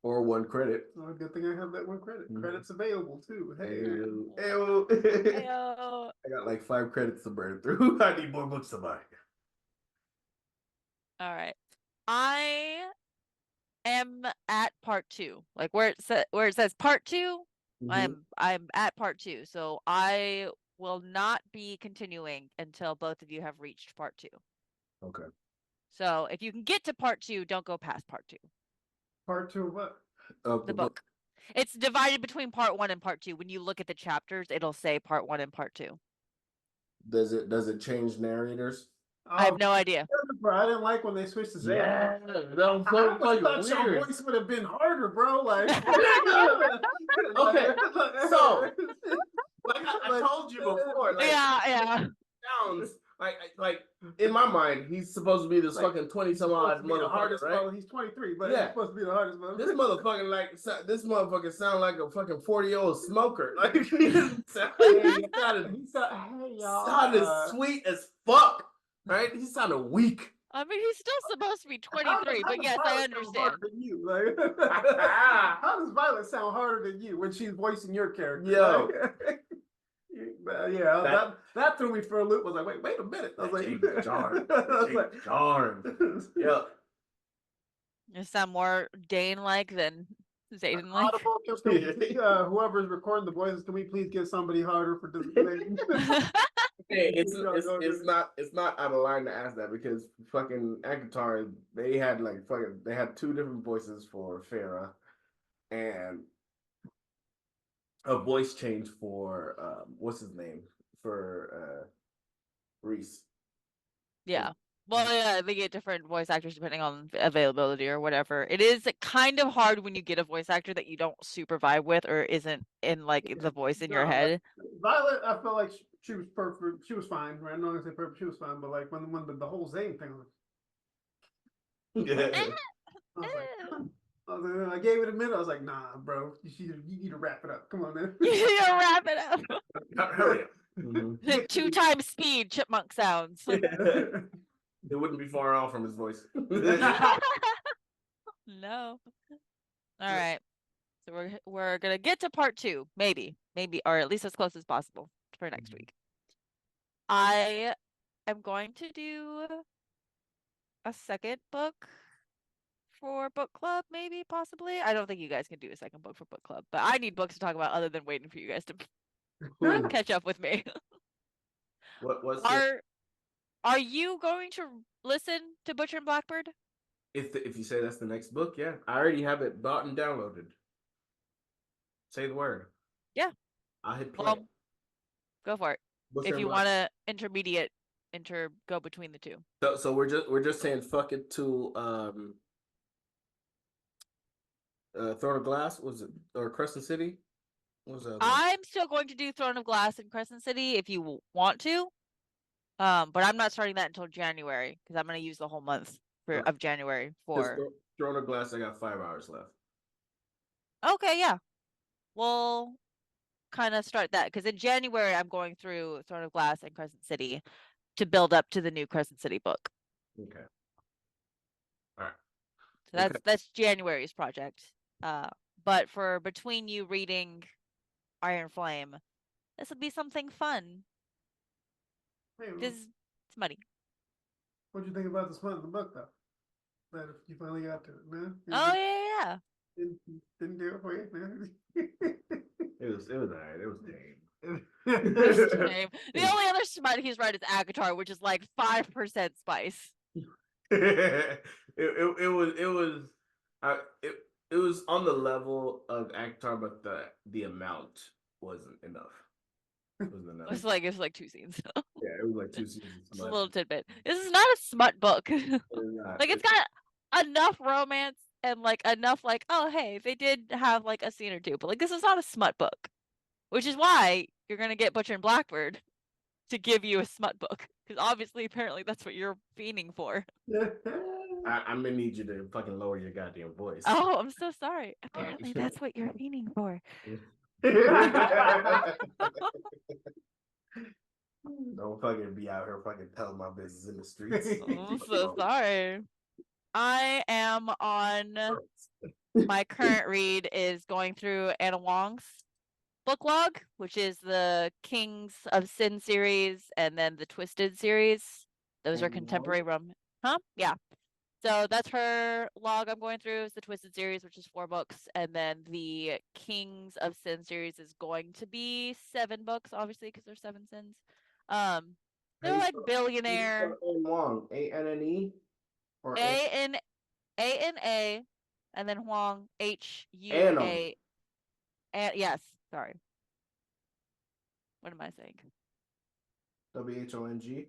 Or 1 credit.
Oh, good thing I have that 1 credit. Credits available too. Hey.
Ew.
Heyo.
I got like 5 credits to burn through. I need more books to buy.
All right. I am at part 2. Like where it says part 2, I'm at part 2. So I will not be continuing until both of you have reached part 2.
Okay.
So if you can get to part 2, don't go past part 2.
Part 2 of what?
Of
The book. It's divided between part 1 and part 2. When you look at the chapters, it'll say part 1 and part 2.
Does it change narrators?
I have no idea.
Bro, I didn't like when they switched to Zay.
Yeah, that was so fucking
thought your
weird.
voice would have been harder, bro. Like,
Okay, so like I told you before, like
Yeah.
sounds like in my mind, he's supposed to be this fucking 20-some odd motherfucker, right?
He's 23, but
Yeah.
he's supposed to be the hardest motherfucker.
This motherfucker sound like a fucking 40-year-old smoker. Like he sounded sweet as fuck, right? He sounded weak.
I mean, he's still supposed to be 23, but yes, I understand.
How does Violet sound harder than you when she's voicing your character?
Yo.
Yeah, that threw me for a loop. I was like, wait a minute. I was like,
jarring. Yeah.
You sound more Dane-like than Zayden-like.
Whoever's recording the voices, can we please get somebody harder for designating?
Hey, it's not out of line to ask that because fucking Akatar, they had 2 different voices for Farah and a voice change for what's his name for Reese.
Yeah. Well, yeah, they get different voice actors depending on availability or whatever. It is kind of hard when you get a voice actor that you don't super vibe with or isn't in like the voice in your
No,
head.
Violet, I felt like she was perfect. She was fine. Right? I'm not gonna say perfect. She was fine, but like when the whole Zayn thing was,
Yeah.
I was like, I gave it a minute. I was like, nah, bro, you need to wrap it up. Come on, man.
You need to wrap it up.
Hurry up. Mhm.
2 times speed, chipmunk sounds.
It wouldn't be far off from his voice.
No. All right. So we're gonna get to part 2, maybe, or at least as close as possible for next week. I am going to do a second book for book club, maybe, possibly. I don't think you guys can do a second book for book club, but I need books to talk about other than waiting for you guys to catch up with me.
What's
Are you going to listen to Butcher and Blackbird?
if you say that's the next book? Yeah, I already have it bought and downloaded. Say the word.
Yeah.
I'll hit play.
Well, go for it.
Butcher
If
and
you
Black-
want to go between the two.
So we're just saying fuck it to Throne of Glass, was it, or Crescent City? What was that?
I'm still going to do Throne of Glass and Crescent City if you want to. But I'm not starting that until January because I'm going to use the whole month of January for.
Throne of Glass. I got 5 hours left.
Okay, yeah. We'll kind of start that because in January I'm going through Throne of Glass and Crescent City to build up to the new Crescent City book.
Okay. All right.
So that's January's project. But for between you reading Iron Flame, this will be something fun because it's muddy.
What'd you think about the smut in the book, though? That if you finally got to it, man.
Oh yeah.
Didn't do it for you, man.
It was alright. It was tame.
The only other smut he's read is Akatar, which is like 5% spice.
It was on the level of Actar, but the amount wasn't enough. It wasn't enough.
It's like 2 scenes.
Yeah, it was like 2 seasons.
Just a little tidbit. This is not a smut book. Like it's got enough romance and like enough like, oh hey, they did have like a scene or two, but like this is not a smut book. Which is why you're gonna get Butcher and Blackbird to give you a smut book. Because obviously apparently that's what you're fiending for.
I'm gonna need you to fucking lower your goddamn voice.
Oh, I'm so sorry. Apparently that's what you're fiending for.
Don't fucking be out here fucking telling my business in the streets.
I'm so sorry. I am on my current read is going through Anna Wong's book log, which is the Kings of Sin series and then the Twisted series. Those are contemporary yeah. So that's her log I'm going through is the Twisted series, which is 4 books, and then the Kings of Sin series is going to be 7 books, obviously, because there's 7 sins. They're like billionaire.
Wong, A-N-N-E? Or
A-N-A, and then Huang, H-U-A. Yes, sorry. What am I saying?
W-H-O-N-G?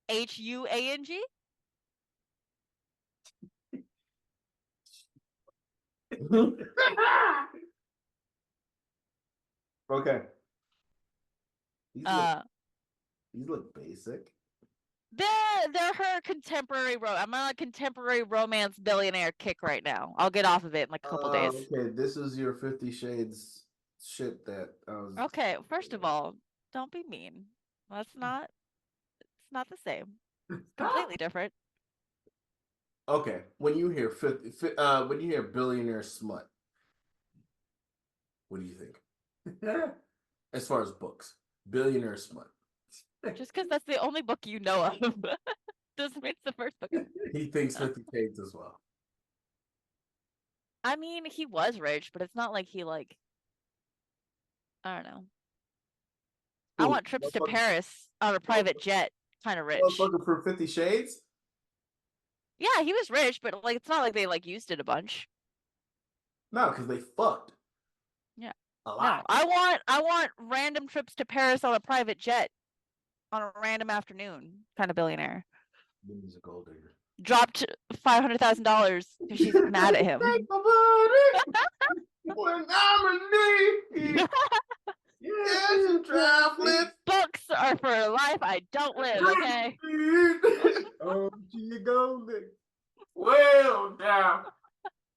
H-U-A-N-G?
Okay. These look basic.
They're her contemporary I'm on a contemporary romance billionaire kick right now. I'll get off of it in like a couple days.
Okay, this is your 50 Shades shit that I was.
Okay, first of all, don't be mean. It's not the same. It's completely different.
Okay, when you hear when you hear billionaire smut, what do you think? As far as books, billionaire smut.
Just because that's the only book you know of doesn't mean it's the first book.
He thinks 50 Shades as well.
I mean, he was rich, but it's not like he like. I don't know. I want trips to Paris on a private jet, kind of rich.
Looking for 50 Shades?
Yeah, he was rich, but like it's not like they like used it a bunch.
No, because they fucked.
Yeah.
A lot.
No, I want random trips to Paris on a private jet on a random afternoon kind of billionaire.
Mindy's a gold digger.
Dropped $500,000 because she's mad at him.
Think about it when I'm in need. Yes, traveling.
Books are for life I don't live, okay?
Oh, she go Nick.
Well, down.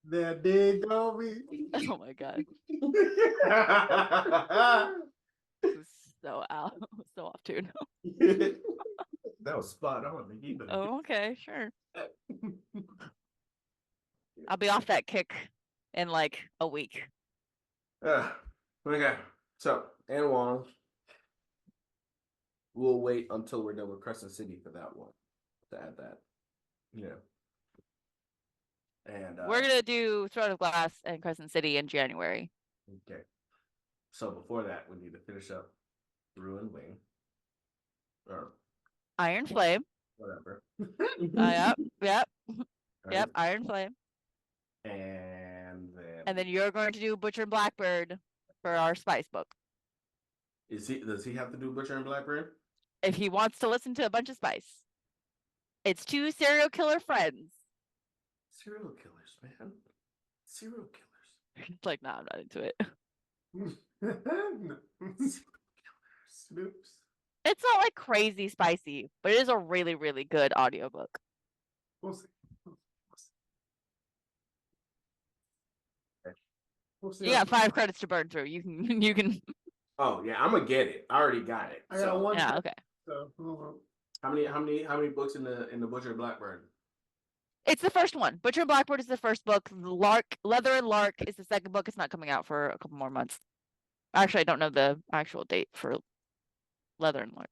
There dig on me.
Oh my god. This is so out, so off tune.
That was spot on. Nikita.
Oh, okay, sure. I'll be off that kick in like a week.
Okay. So, and Wong. We'll wait until we're done with Crescent City for that one. To add that. Yeah. And
We're gonna do Throne of Glass and Crescent City in January.
Okay. So before that, we need to finish up Ruined Wing. Or
Iron Flame.
whatever.
Yep.
Right?
Iron Flame.
And
And then you're going to do Butcher and Blackbird for our spice book.
does he have to do Butcher and Blackbird?
If he wants to listen to a bunch of spice. It's 2 serial killer friends.
Serial killers, man. Serial killers.
It's like, nah, I'm not into it.
Snoops.
It's not like crazy spicy, but it is a really, really good audiobook.
We'll see. We'll see.
You got 5 credits to burn through. You can.
Oh yeah, I'm gonna get it. I already got it.
I got one.
Yeah, okay.
So, hold on.
How many books in the Butcher and Blackbird?
It's the first one. Butcher and Blackbird is the first book. Leather and Lark is the second book. It's not coming out for a couple more months. Actually, I don't know the actual date for Leather and Lark.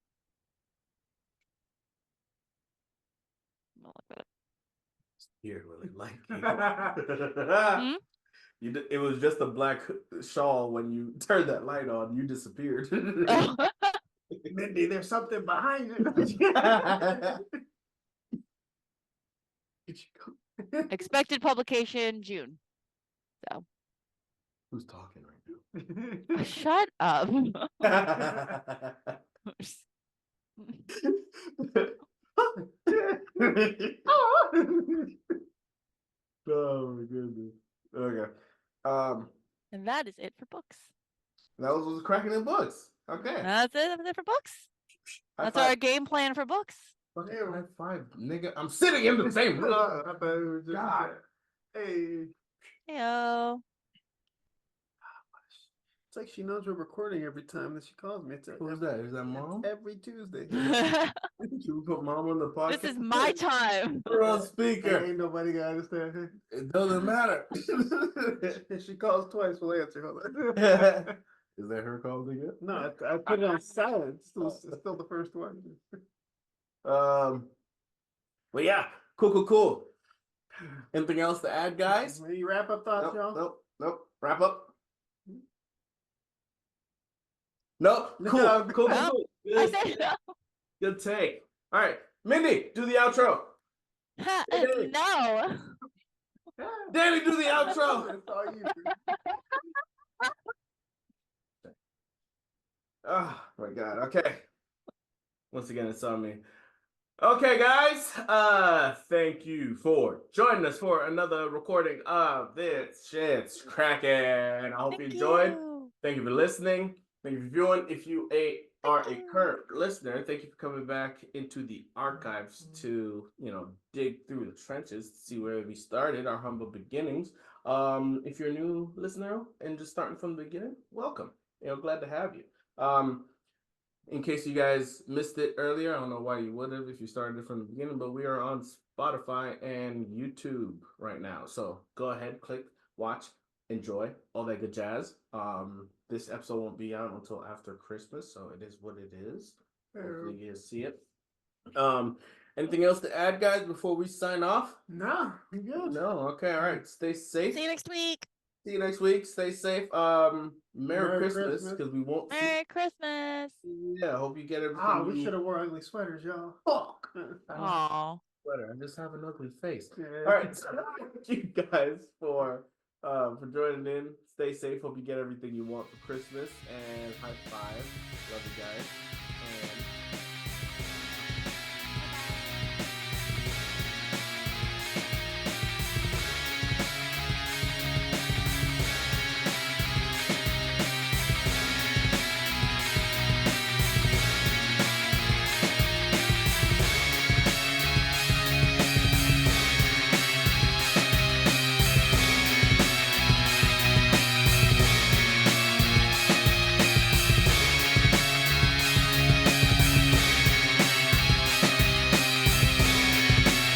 I'll look that up.
Here, really like it was just a black shawl when you turned that light on. You disappeared.
Oh.
Mindy, there's something behind it.
Expected publication June. So
Who's talking right now?
shut up.
Oh my goodness. Okay.
And that is it for books.
That was Cracking in Books. Okay.
That's it. That's it for books.
High
That's
five.
our game plan for books.
Fucking high five, nigga. I'm sitting in the same room.
I thought it was just
God.
Hey.
Heyo.
It's like she knows we're recording every time that she calls me. It's
Who's that? Is that Mom?
every Tuesday.
Should we put Mom on the podcast?
This is my time.
We're on speaker.
Ain't nobody gonna understand.
It doesn't matter.
If she calls twice, we'll answer. Hold on.
Is that her calling again?
No, I put it on silent. It's still the first one.
But yeah, cool. Anything else to add, guys?
Any wrap up thoughts, y'all?
Nope. Wrap up. Nope. Cool.
No.
Cool.
No.
Good.
I said no.
Good take. All right, Mindy, do the outro.
No.
Danny, do the outro.
That's all you do.
Oh my God. Okay. Once again, it's on me. Okay, guys. Thank you for joining us for another recording of this shit's cracking. I hope you enjoyed. Thank you for listening. Thank you for viewing. If you are a current listener, thank you for coming back into the archives to, dig through the trenches to see where we started, our humble beginnings. If you're a new listener and just starting from the beginning, welcome. Glad to have you. In case you guys missed it earlier, I don't know why you would have if you started it from the beginning, but we are on Spotify and YouTube right now. So go ahead, click, watch, enjoy, all that good jazz. This episode won't be out until after Christmas, so it is what it is. Hopefully you see it. Anything else to add, guys, before we sign off?
No, we good.
No, okay, all right. Stay safe.
See you next week.
See you next week. Stay safe. Merry Christmas, because we won't see.
Merry Christmas.
Yeah, I hope you get everything.
We should have wore ugly sweaters, y'all.
Fuck.
Aw.
Sweater. I just have an ugly face.
Yeah.
All right, so thank you guys for joining in. Stay safe. Hope you get everything you want for Christmas. And high five. Love you guys. And